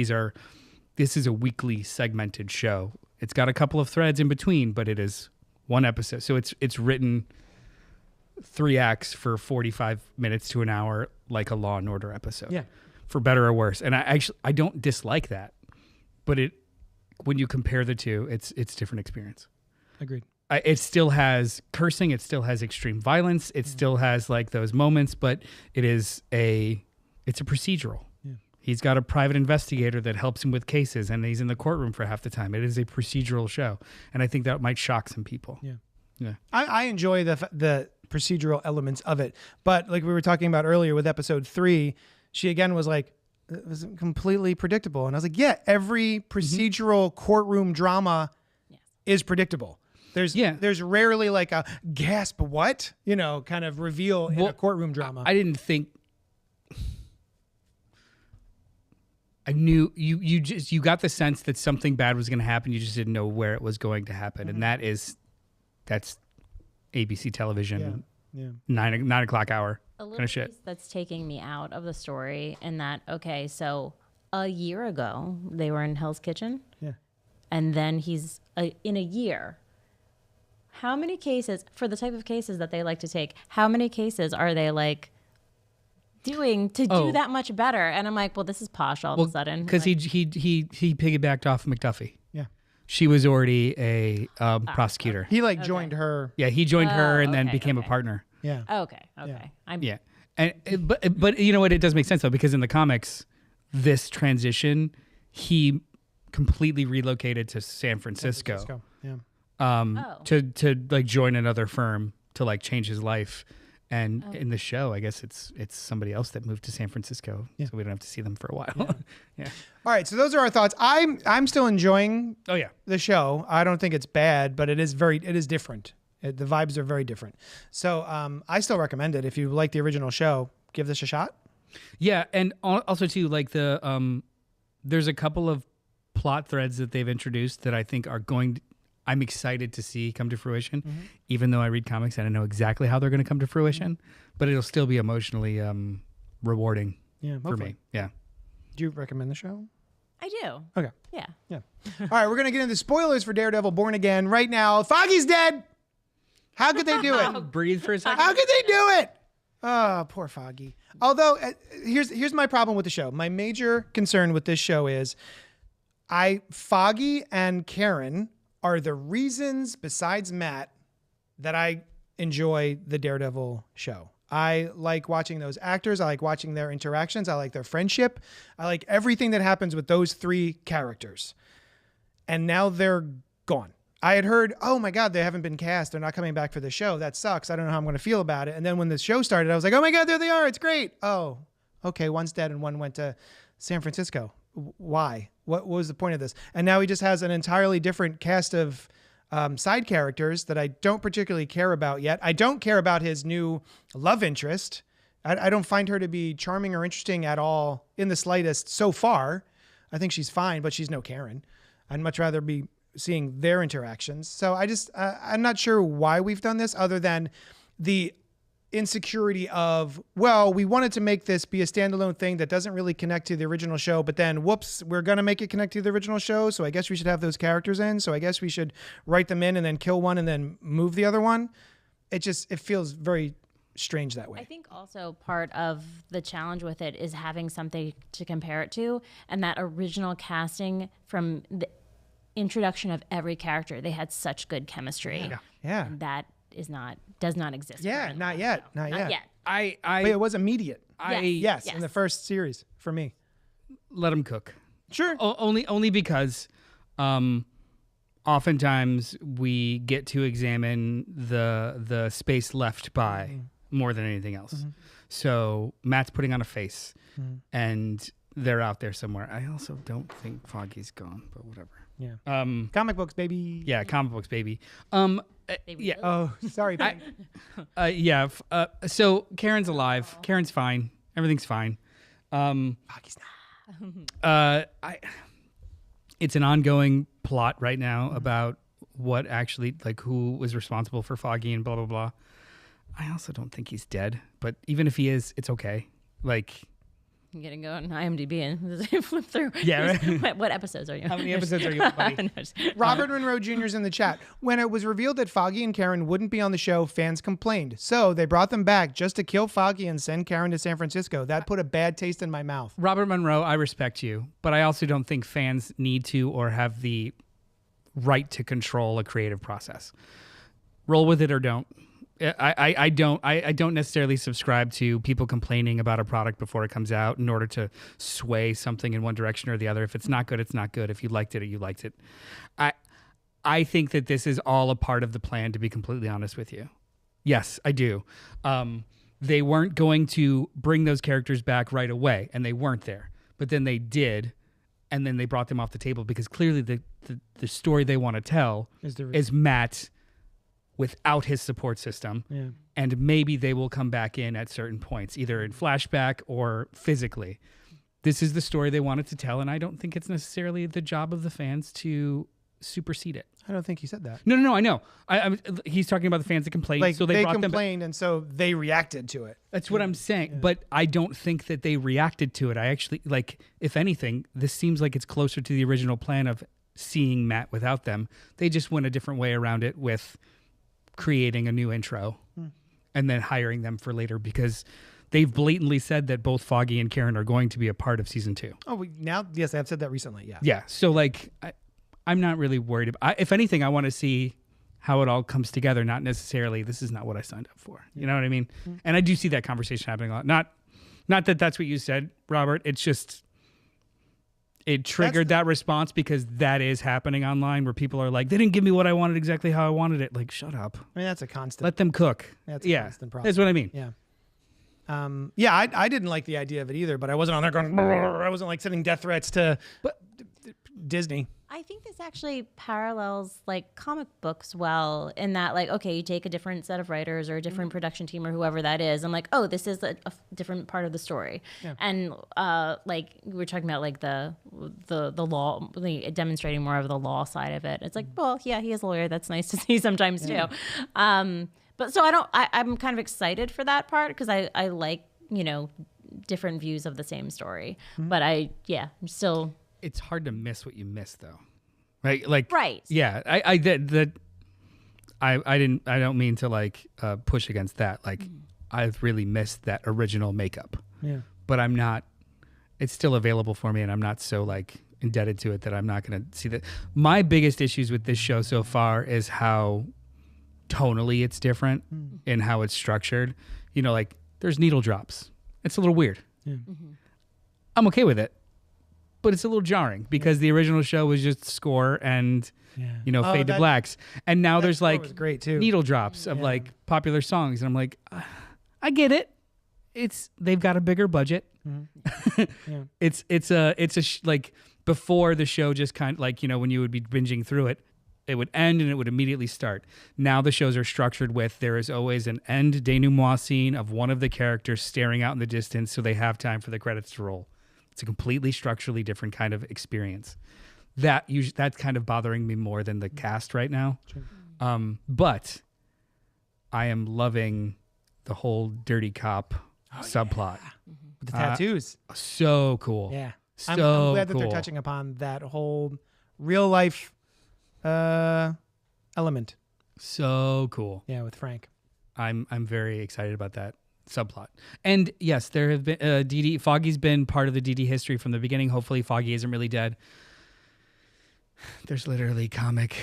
a weekly segmented show. It's got a couple of threads in between, but it is one episode. So it's written 3 acts for 45 minutes to an hour, like a Law and Order episode. Yeah. For better or worse. And I don't dislike that, but when you compare the 2, it's different experience. Agreed. It still has cursing. It still has extreme violence. It still has like those moments, but it's a procedural. Yeah. He's got a private investigator that helps him with cases, and he's in the courtroom for half the time. It is a procedural show, and I think that might shock some people. Yeah. Yeah. I enjoy the procedural elements of it, but like we were talking about earlier with episode 3, she again was like, it was completely predictable, and I was like, yeah, every procedural courtroom drama is predictable. There's rarely like a gasp, what, kind of reveal in a courtroom drama. I didn't think. I knew you got the sense that something bad was going to happen. You just didn't know where it was going to happen, and that's ABC television. Yeah. 9 o'clock hour A kind little of shit. piece that's taking me out of the story in that, okay, so a year ago, they were in Hell's Kitchen. Yeah. And then he's in a year. How many cases, for the type of cases that they like to take, how many cases are they like doing to do that much better? And I'm like, well, this is posh all of a sudden. Because like, he piggybacked off McDuffie. Yeah. She was already a prosecutor. He like joined her. Yeah, he joined her and then okay, became a okay. partner. Yeah. Okay. Yeah. And but you know what? It does make sense though, because in the comics, this transition, he completely relocated to San Francisco. Yeah. To like join another firm to like change his life. And in the show, I guess it's somebody else that moved to San Francisco, so we don't have to see them for a while. Yeah. All right, so those are our thoughts. I'm still enjoying the show. I don't think it's bad, but it is different. The vibes are very different. So I still recommend it. If you like the original show, give this a shot. Yeah, and also too, like there's a couple of plot threads that they've introduced that I think are I'm excited to see come to fruition. Even though I read comics and I know exactly how they're going to come to fruition, but it'll still be emotionally rewarding for me. Yeah. Do you recommend the show? I do. Okay. Yeah. Yeah. All right, we're going to get into spoilers for Daredevil Born Again right now. Foggy's dead. How could they do it? Breathe for a second. How could they do it? Oh, poor Foggy. Although, here's my problem with the show. My major concern with this show is Foggy and Karen are the reasons, besides Matt, that I enjoy the Daredevil show. I like watching those actors. I like watching their interactions. I like their friendship. I like everything that happens with those three characters. And now they're gone. I had heard, oh my God, they haven't been cast. They're not coming back for the show. That sucks. I don't know how I'm going to feel about it. And then when the show started, I was like, oh my God, there they are. It's great. Oh, okay. One's dead and one went to San Francisco. Why? What was the point of this? And now he just has an entirely different cast of side characters that I don't particularly care about yet. I don't care about his new love interest. I don't find her to be charming or interesting at all in the slightest so far. I think she's fine, but she's no Karen. I'd much rather be seeing their interactions. So I'm not sure why we've done this other than the insecurity of, well, we wanted to make this be a standalone thing that doesn't really connect to the original show, but then whoops, we're going to make it connect to the original show. So I guess we should have those characters in. So I guess we should write them in and then kill one and then move the other one. It feels very strange that way. I think also part of the challenge with it is having something to compare it to, and that original casting from the introduction of every character, they had such good chemistry. Yeah. And that does not exist. Yeah, currently. not yet. Not yet. But it was immediate. Yes. In the first series for me. Let them cook. Sure. Only because oftentimes we get to examine the space left by more than anything else. So Matt's putting on a face and they're out there somewhere. I also don't think Foggy's gone, but whatever. Yeah. Comic books, baby. Yeah, comic books, baby. Yeah. Oh, sorry. So Karen's alive. Karen's fine. Everything's fine. Foggy's not. It's an ongoing plot right now about what actually, like, who was responsible for Foggy and blah blah blah. I also don't think he's dead, but even if he is, it's okay. Like, I'm gonna go on IMDb and flip through. Yeah, right. What episodes are you? How many episodes are you, buddy? Robert Monroe Jr.'s in the chat. When it was revealed that Foggy and Karen wouldn't be on the show, fans complained. So they brought them back just to kill Foggy and send Karen to San Francisco. That put a bad taste in my mouth. Robert Monroe, I respect you, but I also don't think fans need to or have the right to control a creative process. Roll with it or don't. I don't necessarily subscribe to people complaining about a product before it comes out in order to sway something in one direction or the other. If it's not good, it's not good. If you liked it, you liked it. I think that this is all a part of the plan, to be completely honest with you. Yes, I do. They weren't going to bring those characters back right away, and they weren't there. But then they did, and then they brought them off the table because clearly the story they want to tell is Matt without his support system. Yeah. And maybe they will come back in at certain points, either in flashback or physically. This is the story they wanted to tell, and I don't think it's necessarily the job of the fans to supersede it. I don't think he said that. No. I know. He's talking about the fans that complained. Like so they brought complained, and so they reacted to it. That's what I'm saying. But I don't think that they reacted to it. I actually, like, if anything, this seems like it's closer to the original plan of seeing Matt without them. They just went a different way around it with creating a new intro and then hiring them for later, because they've blatantly said that both Foggy and Karen are going to be a part of season 2. Oh, yes, I've said that recently. Yeah. Yeah. So, like, I'm not really worried about. If anything, I want to see how it all comes together. Not necessarily, this is not what I signed up for. You know what I mean? And I do see that conversation happening a lot. Not that that's what you said, Robert. It's just it triggered that response, because that is happening online, where people are like, they didn't give me what I wanted exactly how I wanted it. Like, shut up. I mean, that's a constant. Let them cook. That's a constant problem. That's what I mean. Yeah. I didn't like the idea of it either, but I wasn't on there going, "Brrr." I wasn't like sending death threats to Disney. I think this actually parallels like comic books well, in that, like, okay, you take a different set of writers or a different production team or whoever that is, and like, oh, this is a different part of the story. Yeah. And like we were talking about, like the law, demonstrating more of the law side of it. It's like, well, yeah, he is a lawyer. That's nice to see sometimes too. But so I'm kind of excited for that part, because I like, different views of the same story. But I'm still. It's hard to miss what you missed, though, right? Like, right? Yeah, I don't mean to like push against that. Like, I've really missed that original makeup. Yeah, but I'm not. It's still available for me, and I'm not so like indebted to it that I'm not going to see that. My biggest issues with this show so far is how tonally it's different and how it's structured. Like, there's needle drops. It's a little weird. Yeah. I'm okay with it, but it's a little jarring, because the original show was just score and fade to blacks, and now there's like great too. needle drops of like popular songs, and I'm like, I get it. They've got a bigger budget. It's like before the show just kind of like, when you would be binging through it, it would end and it would immediately start. Now the shows are structured with, there is always an end denouement scene of one of the characters staring out in the distance, so they have time for the credits to roll. It's a completely structurally different kind of experience. That's kind of bothering me more than the cast right now. Sure. But I am loving the whole dirty cop subplot. With the tattoos. So cool. Yeah. So I'm glad that cool. they're touching upon that whole real life element. So cool. Yeah, with Frank. I'm very excited about that subplot. And yes, there have been Foggy's been part of the DD history from the beginning. Hopefully Foggy isn't really dead. There's literally comic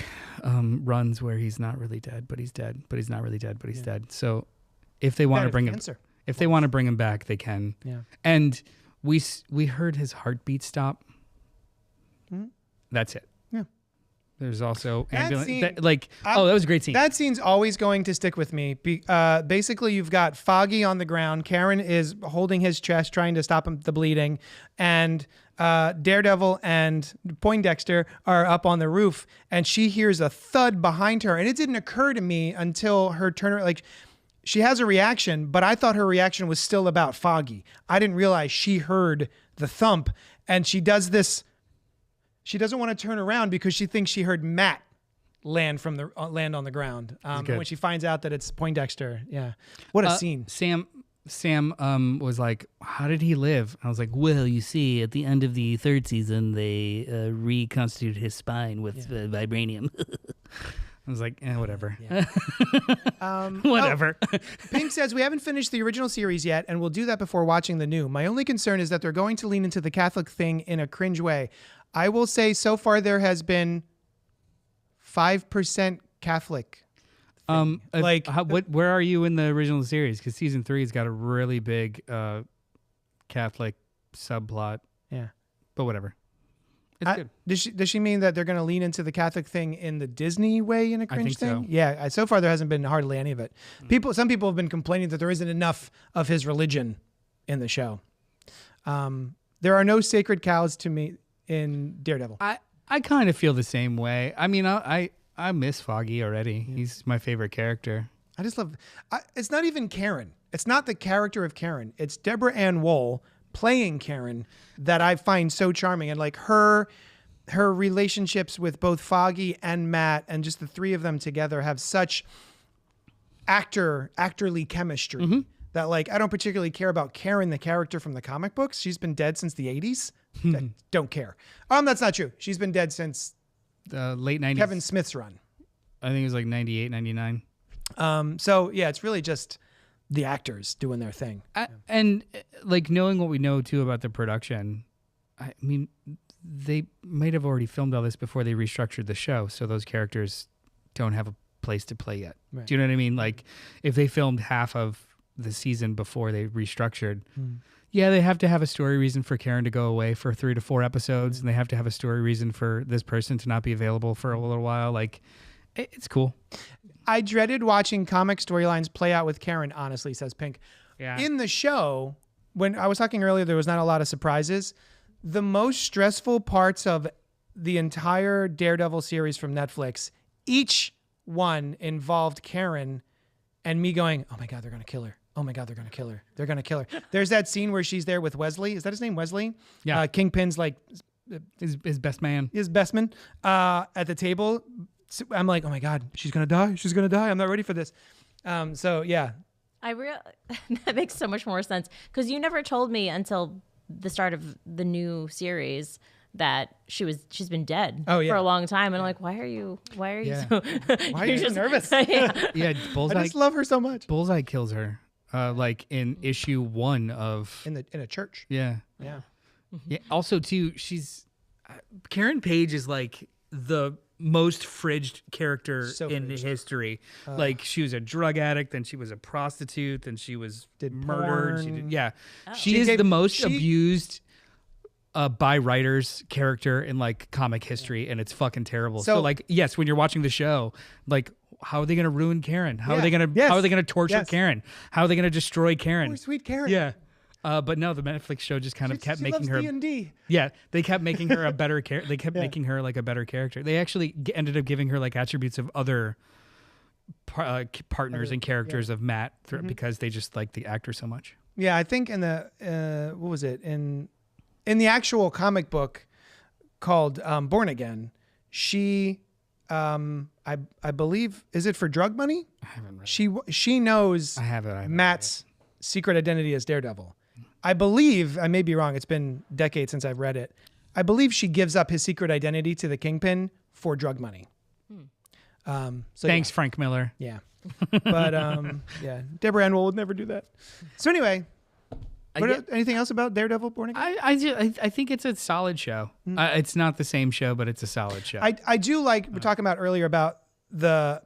runs where he's not really dead, but he's dead, but he's not really dead, but he's dead. So if they want to bring him, if they want to bring him back, they can. Yeah. And we heard his heartbeat stop. Mm-hmm. That's it. Yeah. There's also ambulance. Scene, that was a great scene. That scene's always going to stick with me. Basically, you've got Foggy on the ground. Karen is holding his chest, trying to stop the bleeding, and Daredevil and Poindexter are up on the roof, and she hears a thud behind her, and it didn't occur to me until her turn. Like, she has a reaction, but I thought her reaction was still about Foggy. I didn't realize she heard the thump, and she does this. She doesn't want to turn around because she thinks she heard Matt land on the ground. And when she finds out that it's Poindexter, what a scene. Sam was like, "How did he live?" I was like, "Well, you see, at the end of the third season, they reconstituted his spine with vibranium." I was like, whatever. Yeah. Whatever. Pink says, we haven't finished the original series yet, and we'll do that before watching the new. My only concern is that they're going to lean into the Catholic thing in a cringe way. I will say so far there has been 5% Catholic. Where are you in the original series? Because season 3's got a really big Catholic subplot. Yeah. But whatever. It's good. Does she mean that they're going to lean into the Catholic thing in the Disney way in a cringe thing? So. Yeah. So far there hasn't been hardly any of it. Some people have been complaining that there isn't enough of his religion in the show. There are no sacred cows to me in Daredevil. I kind of feel the same way. I mean, I miss Foggy already. Yeah. He's my favorite character. I just love. It's not even Karen. It's not the character of Karen. It's Deborah Ann Woll playing Karen that I find so charming, and like her her relationships with both Foggy and Matt, and just the three of them together have such actorly chemistry that, like, I don't particularly care about Karen, the character from the comic books. She's been dead since the 80s. I don't care. That's not true. She's been dead since the late 90s. Kevin Smith's run. I think it was like 98, 99. So yeah, it's really just the actors doing their thing. And like knowing what we know too about the production, I mean, they might have already filmed all this before they restructured the show, so those characters don't have a place to play yet. Right. Do you know what I mean? Like if they filmed half of the season before they restructured, yeah, they have to have a story reason for Karen to go away for 3 to 4 episodes, and they have to have a story reason for this person to not be available for a little while. Like, it's cool. I dreaded watching comic storylines play out with Karen, honestly, says Pink. Yeah. In the show, when I was talking earlier, there was not a lot of surprises. The most stressful parts of the entire Daredevil series from Netflix, each one involved Karen and me going, oh my God, they're going to kill her. Oh my God, they're going to kill her. They're going to kill her. There's that scene where she's there with Wesley. Is that his name, Wesley? Yeah. Kingpin's like His best man. his best man at the table. So I'm like, oh my God, she's going to die. She's going to die. I'm not ready for this. So yeah. That makes so much more sense, because you never told me until the start of the new series that she's been dead for a long time, and I'm like, why are you Yeah. so Why are you so nervous? Yeah. Yeah, Bullseye. I just love her so much. Bullseye kills her, like in issue 1 of. In a church. Yeah. Yeah. Yeah. Also, too, she's Karen Page is like the most fridged character in history. Like she was a drug addict, then she was a prostitute, then she was murdered. Porn. She is the most abused by writers character in like comic history, and it's fucking terrible. So like, yes, when you're watching the show, like, how are they going to ruin Karen? How are they going to torture Karen? How are they going to destroy Karen? Poor sweet Karen. Yeah. But no, the Netflix show just kind of kept making her. D&D. Yeah, they kept making her a better character. They kept making her like a better character. They actually ended up giving her like attributes of other partners and characters of Matt because they just like the actor so much. Yeah, I think in the what was it in the actual comic book called Born Again, she I believe, is it for drug money? I haven't read She knows I haven't Matt's secret identity as Daredevil. I believe, I may be wrong, it's been decades since I've read it. I believe she gives up his secret identity to the Kingpin for drug money. So Thanks, Frank Miller. Yeah. But yeah, Deborah Ann would never do that. So anyway, anything else about Daredevil Born Again? I think it's a solid show. It's not the same show, but it's a solid show. I do like, we're talking about earlier about the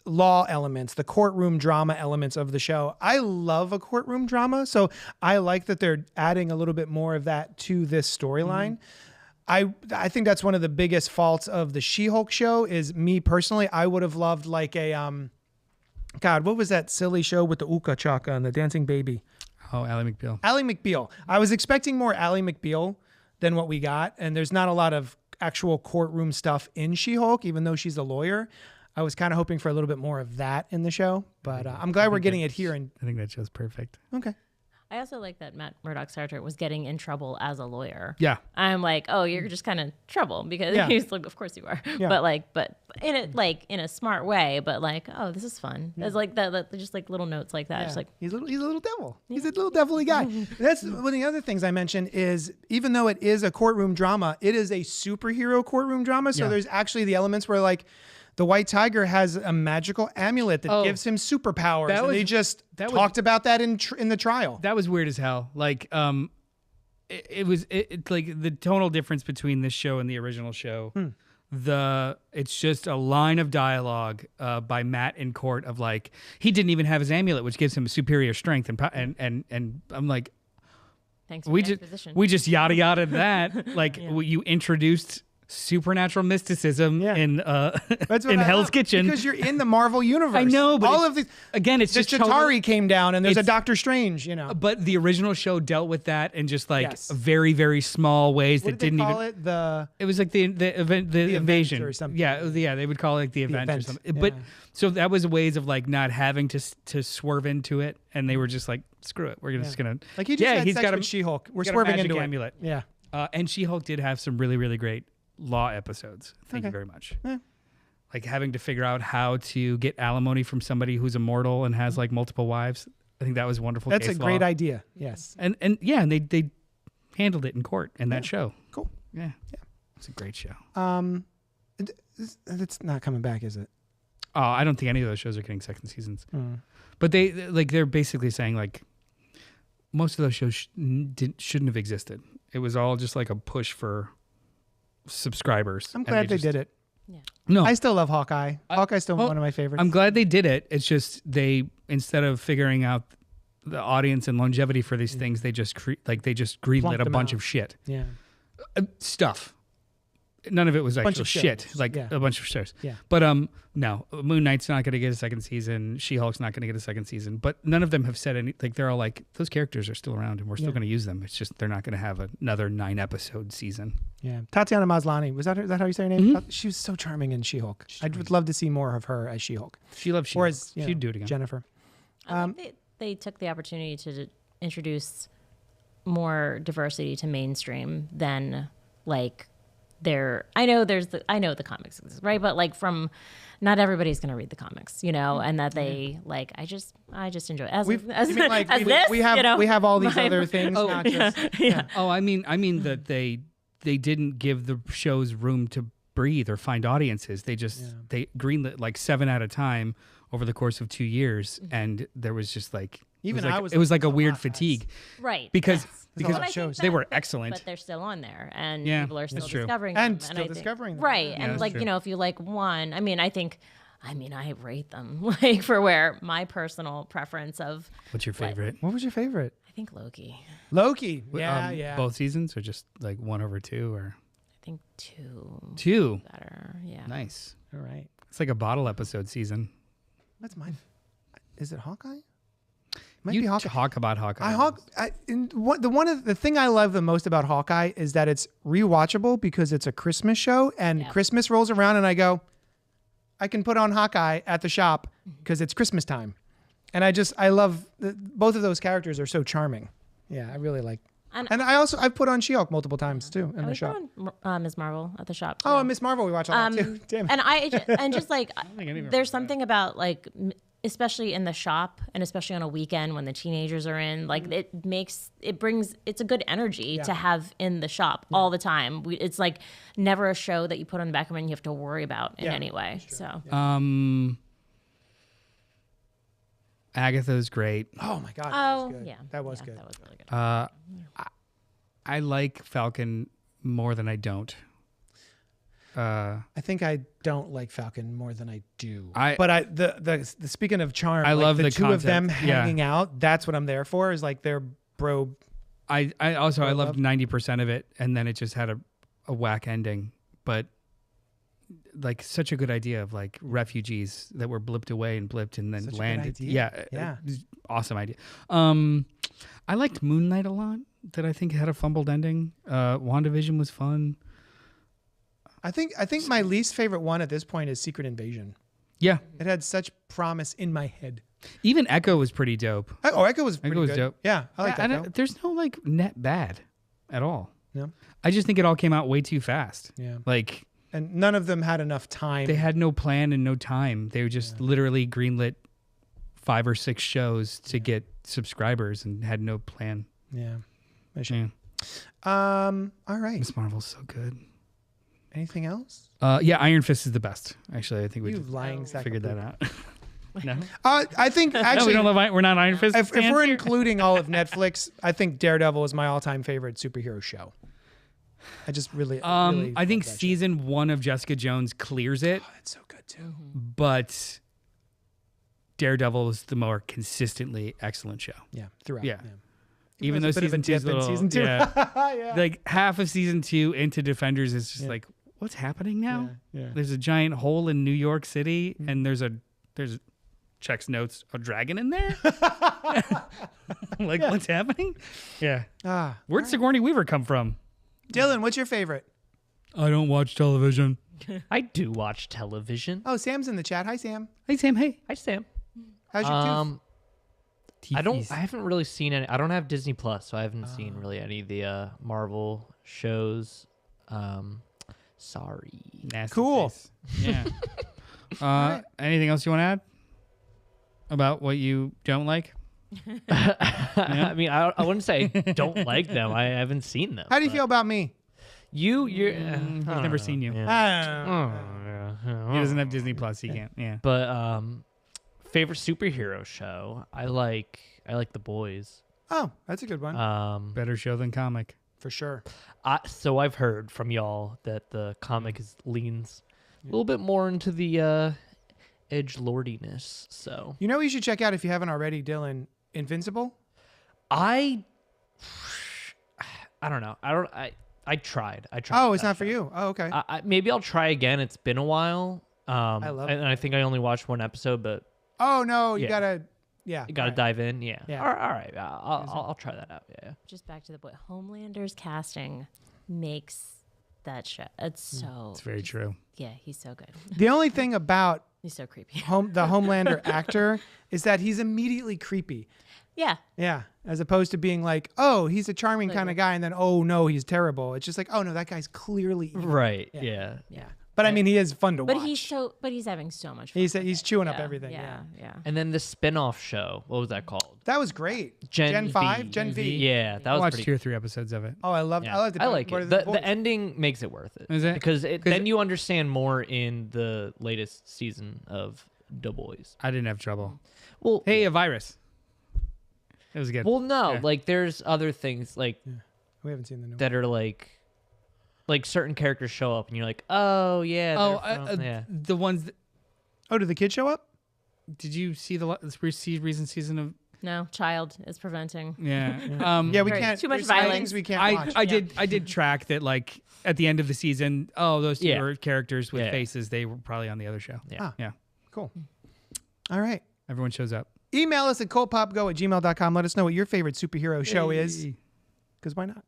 law elements, the courtroom drama elements of the show. I love a courtroom drama, so I like that they're adding a little bit more of that to this storyline. I think that's one of the biggest faults of the She-Hulk show is me personally. I would have loved like a God, what was that silly show with the Uka Chaka and the dancing baby? Oh, Ally McBeal. Ally McBeal. I was expecting more Ally McBeal than what we got, and there's not a lot of actual courtroom stuff in She-Hulk, even though she's a lawyer. I was kind of hoping for a little bit more of that in the show, but I'm glad we're getting it here. And I think that show's perfect. Okay. I also like that Matt Murdock's character was getting in trouble as a lawyer. Yeah. I'm like, oh, you're just kind of trouble because he's like, of course you are, but in a smart way. But like, oh, this is fun. It's like that, just like little notes like that. Yeah. Just like he's a little devil. He's a little devilly guy. That's one of the other things I mentioned is even though it is a courtroom drama, it is a superhero courtroom drama. So there's actually the elements where like the White Tiger has a magical amulet that gives him superpowers. And they just talked about that in the trial. That was weird as hell. Like, it was like the tonal difference between this show and the original show. It's just a line of dialogue by Matt in court of like, he didn't even have his amulet, which gives him superior strength. And I'm like, thanks for the exposition. We just yada yada that. Like you introduced supernatural mysticism in Hell's Kitchen because you're in the Marvel universe. I know, but all of these again, it's just Chitauri came down and there's a Doctor Strange, you know. But the original show dealt with that in just like very very small ways what that did didn't they call even. It was like the invasion or something. Yeah, they would call it like the event or something. But so that was ways of like not having to swerve into it, and they were just like, screw it, we're just gonna like he just had he's sex got with She-Hulk. We're got swerving a magic into amulet. it. Yeah. And She-Hulk did have some really really great law episodes. Thank you Okay. very much. Yeah. Like having to figure out how to get alimony from somebody who's immortal and has like multiple wives. I think that was wonderful. That's a case great law. idea. Yes. And they handled it in court in that show. Cool. Yeah. It's a great show. It's not coming back, is it? Oh, I don't think any of those shows are getting second seasons. Mm. But they're basically saying like most of those shows shouldn't have existed. It was all just like a push for subscribers. I'm glad they did it. Yeah. No, I still love Hawkeye. Hawkeye's still one of my favorites. I'm glad they did it. It's just they, instead of figuring out the audience and longevity for these things, they just greenlit Plunked a them bunch out. of shit Yeah. stuff. None of it was Bunch actual of shit, shows. like Yeah. a bunch of shows. Yeah. But no, Moon Knight's not going to get a second season. She-Hulk's not going to get a second season. But none of them have said any. Like they're all like, those characters are still around, and we're still Yeah. going to use them. It's just they're not going to have another 9-episode season. Yeah. Tatiana Maslany. Was that how you say her name? She was so charming in She-Hulk. I would love to see more of her as She-Hulk. She loves Or She-Hulk. as She'd do it again. Jennifer. I think they took the opportunity to introduce more diversity to mainstream than like I know the comics exist, right? But like not everybody's gonna read the comics, and that they like I just enjoy it. As You mean like as we this, have all these my- other things, not just Oh, I mean that they didn't give the shows room to breathe or find audiences. They just they greenlit like 7 at a time over the course of 2 years, and there was just like Even it was like a weird fatigue right? because yes. There's a lot But of I think shows. they were that- excellent. but they're still on there, and Yeah, people are still that's true. discovering And them, still I think- discovering them. right? Yeah, And that's like true. if you like one, I rate them like for where my personal preference of What's your favorite? What was your favorite? I think Loki. Loki. Yeah. Both seasons or just like 1/2 or I think 2 2? better. Yeah. Nice. All right. It's like a bottle episode season. That's mine. Is it Hawkeye? Might You be Hawkeye. talk about Hawkeye. The thing I love the most about Hawkeye is that it's rewatchable because it's a Christmas show, and Christmas rolls around, and I go, I can put on Hawkeye at the shop because it's Christmas time, and I love both of those characters are so charming. Yeah, I really like. And I've put on She-Hulk multiple times too in the We shop. put on Ms. Marvel at the shop. Oh, too. and Miss Marvel we watch a lot too. Damn it. And just like think any of them there's are something about like especially in the shop and especially on a weekend when the teenagers are in, like it's a good energy to have in the shop all the time. It's like never a show that you put on the background and you have to worry about in any way. So Agatha's great. Oh my god. oh that was good. yeah, That was good. That was really good. I like Falcon more than I don't. I think I don't like Falcon more than I do. I- but the speaking of charm, I like love the the two of them concept. Yeah. hanging out. That's what I'm there for. Is like their bro. I loved love. 90% of it, and then it just had a whack ending. But like such a good idea of like refugees that were blipped away and blipped and then Such a good landed. idea. Yeah, Yeah. awesome idea. I liked Moon Knight a lot. That I think had a fumbled ending. WandaVision was fun. I think my least favorite one at this point is Secret Invasion. Yeah, It had such promise in my head. even Echo was pretty dope. Oh, Echo was pretty was good. dope. Yeah, I like Yeah, Echo. there's no like net bad at all. No. I just think it all came out way too fast. Yeah. Like And none of them had enough time. they had no plan and no time. They were just literally greenlit 5 or 6 shows to get subscribers and had no plan. Yeah. Yeah. All right. Miss Marvel's so good. Anything else? Yeah, Iron Fist is the best. Actually, I think we You just lying sack figured of that poop. out. No, I think no, we actually, don't love. We're not Iron Fist. if fans we're here. including all of Netflix, I think Daredevil is my all-time favorite superhero show. I just really, really I think love that show. season 1 of Jessica Jones clears it, That's so good too. but Daredevil is the more consistently excellent show. Yeah, throughout. Yeah. Even though There's a bit of a season 2's dip in little, season 2. yeah, like half of season 2 into Defenders is just like, what's happening now? Yeah. There's a giant hole in New York City, and there's checks notes a dragon in there. Like what's happening? Yeah. Where'd Sigourney Weaver come from? Dylan, what's your favorite? I don't watch television. I do watch television. Oh, Sam's in the chat. Hi, Sam. Hey Sam. Hey. Hi, Sam. How's your tooth? I haven't really seen any. I don't have Disney Plus, so I haven't seen really any of the Marvel shows. Sorry. Nasty Cool. face. Yeah. Anything else you want to add about what you don't like? I mean, I wouldn't say don't like them. I haven't seen them. How do you feel about me? You're. He's never seen you. Yeah. He doesn't have Disney Plus. He can't. Yeah. But favorite superhero show? I like The Boys. Oh, that's a good one. Better show than comic. For sure. So I've heard from y'all that the comic leans a little bit more into the edgelordiness. So You know what you should check out if you haven't already, Dylan? Invincible? I don't know. I tried. Oh, it's not for you. Oh, okay. Maybe I'll try again. It's been a while. I love and I think I only watched one episode, but Oh, no, you Yeah. gotta, yeah. you got to right. dive in. Yeah. Yeah. All right. I'll try that out. Yeah. Just back to the boy. Homelander's casting makes that show. It's so. It's very true. Yeah, he's so good. The only thing about He's so creepy. the Homelander actor is that he's immediately creepy. Yeah. Yeah. As opposed to being like, oh, he's a charming kind of guy, and then, oh, no, he's terrible. It's just like, oh, no, that guy's clearly evil. Right. Yeah. Yeah. But I mean, he is fun to But watch. he's having so much fun. He's chewing up Yeah, everything. Yeah. Yeah. And then the spin-off show. What was that called? That was great. Gen 5? V. Gen V. Yeah, that I was watched pretty. 2 or 3 episodes of it. Oh, I loved Yeah. I loved it. I like What it. are The boys? ending makes it worth it. Is it? Because Cause then you understand more in the latest season of The Boys. I didn't have trouble. Well, Hey, a virus. It was good. well, no, Yeah. like there's other things like We haven't seen the new that are like certain characters show up and you're like, oh yeah, they're from- yeah. The ones. That, Oh, did the kid show up? did you see the recent season of? No, child is preventing. Yeah. Yeah, we Right, can't. too much there's some violence. things we can't I watch. I did track that, like at the end of the season. Oh, those two Yeah. were characters with Yeah. faces. They were probably on the other show. Yeah. Yeah. Cool. All right. Everyone shows up. Email us at cultpopgo@gmail.com. Let us know what your favorite superhero show is. Because why not?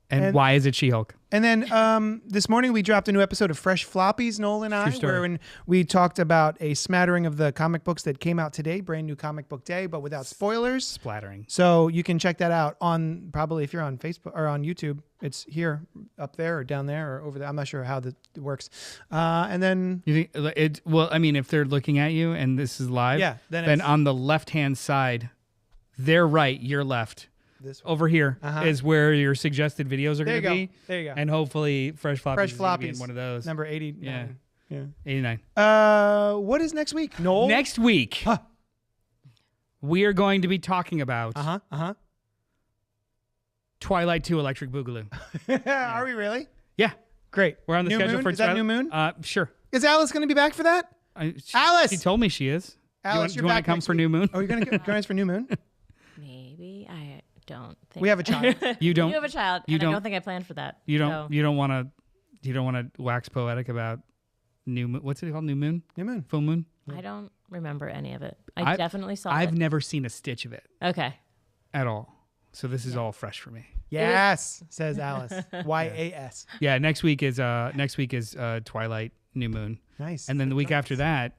And why is it She-Hulk? And then this morning we dropped a new episode of Fresh Floppies, Noel and I, story. where we talked about a smattering of the comic books that came out today, brand new comic book day, but without spoilers. Splattering. So you can check that out on probably if you're on Facebook or on YouTube. It's here, up there, or down there, or over there. I'm not sure how that works. And then You think it? Well, I mean, if they're looking at you and this is live, Yeah, then then it's- on the left-hand side, their right, your left. this one. Over here is where your suggested videos are There going you to go. be. There you go. And hopefully, Fresh Floppies Fresh is gonna be in Floppies. one of those. Number 80. Yeah. Yeah. 89. What is next week? Noel? Next week, Huh. we are going to be talking about Uh-huh. Twilight 2 Electric Boogaloo. Are we really? Yeah. Great. We're on the New schedule moon? for Is that Twilight. New Moon? Sure. Is Alice going to be back for that? Alice! She told me she is. Alice, do you you're want back to come next for week. New Moon? Oh, you're going to join us for New Moon? Maybe. I don't think We have a child. You don't. You have a child, you and I don't- don't think I planned for that. You don't. So, You don't want to. You don't want to wax poetic about New Moon. What's it called? New Moon. New Moon. Full Moon. I don't remember any of it. I- I definitely saw I've it. never seen a stitch of it Okay. at all. So this is all fresh for me. Yes, says Alice. YAS. Yeah. Next week is Twilight New Moon, Nice. and then the week after that,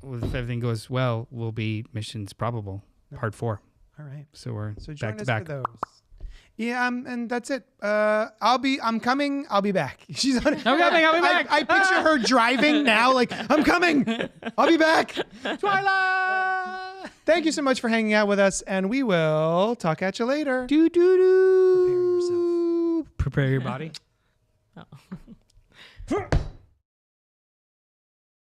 if everything goes well, will be Missions Probable Part 4. All right. So we're So join back to us back. for those. Yeah, and that's it. I'm coming. I'll be back. She's on. I'm coming, I'll be back. I picture her driving now, like I'm coming. I'll be back. Twilight. Thank you so much for hanging out with us, and we will talk at you later. Do do do. Prepare yourself. Prepare your body. Oh.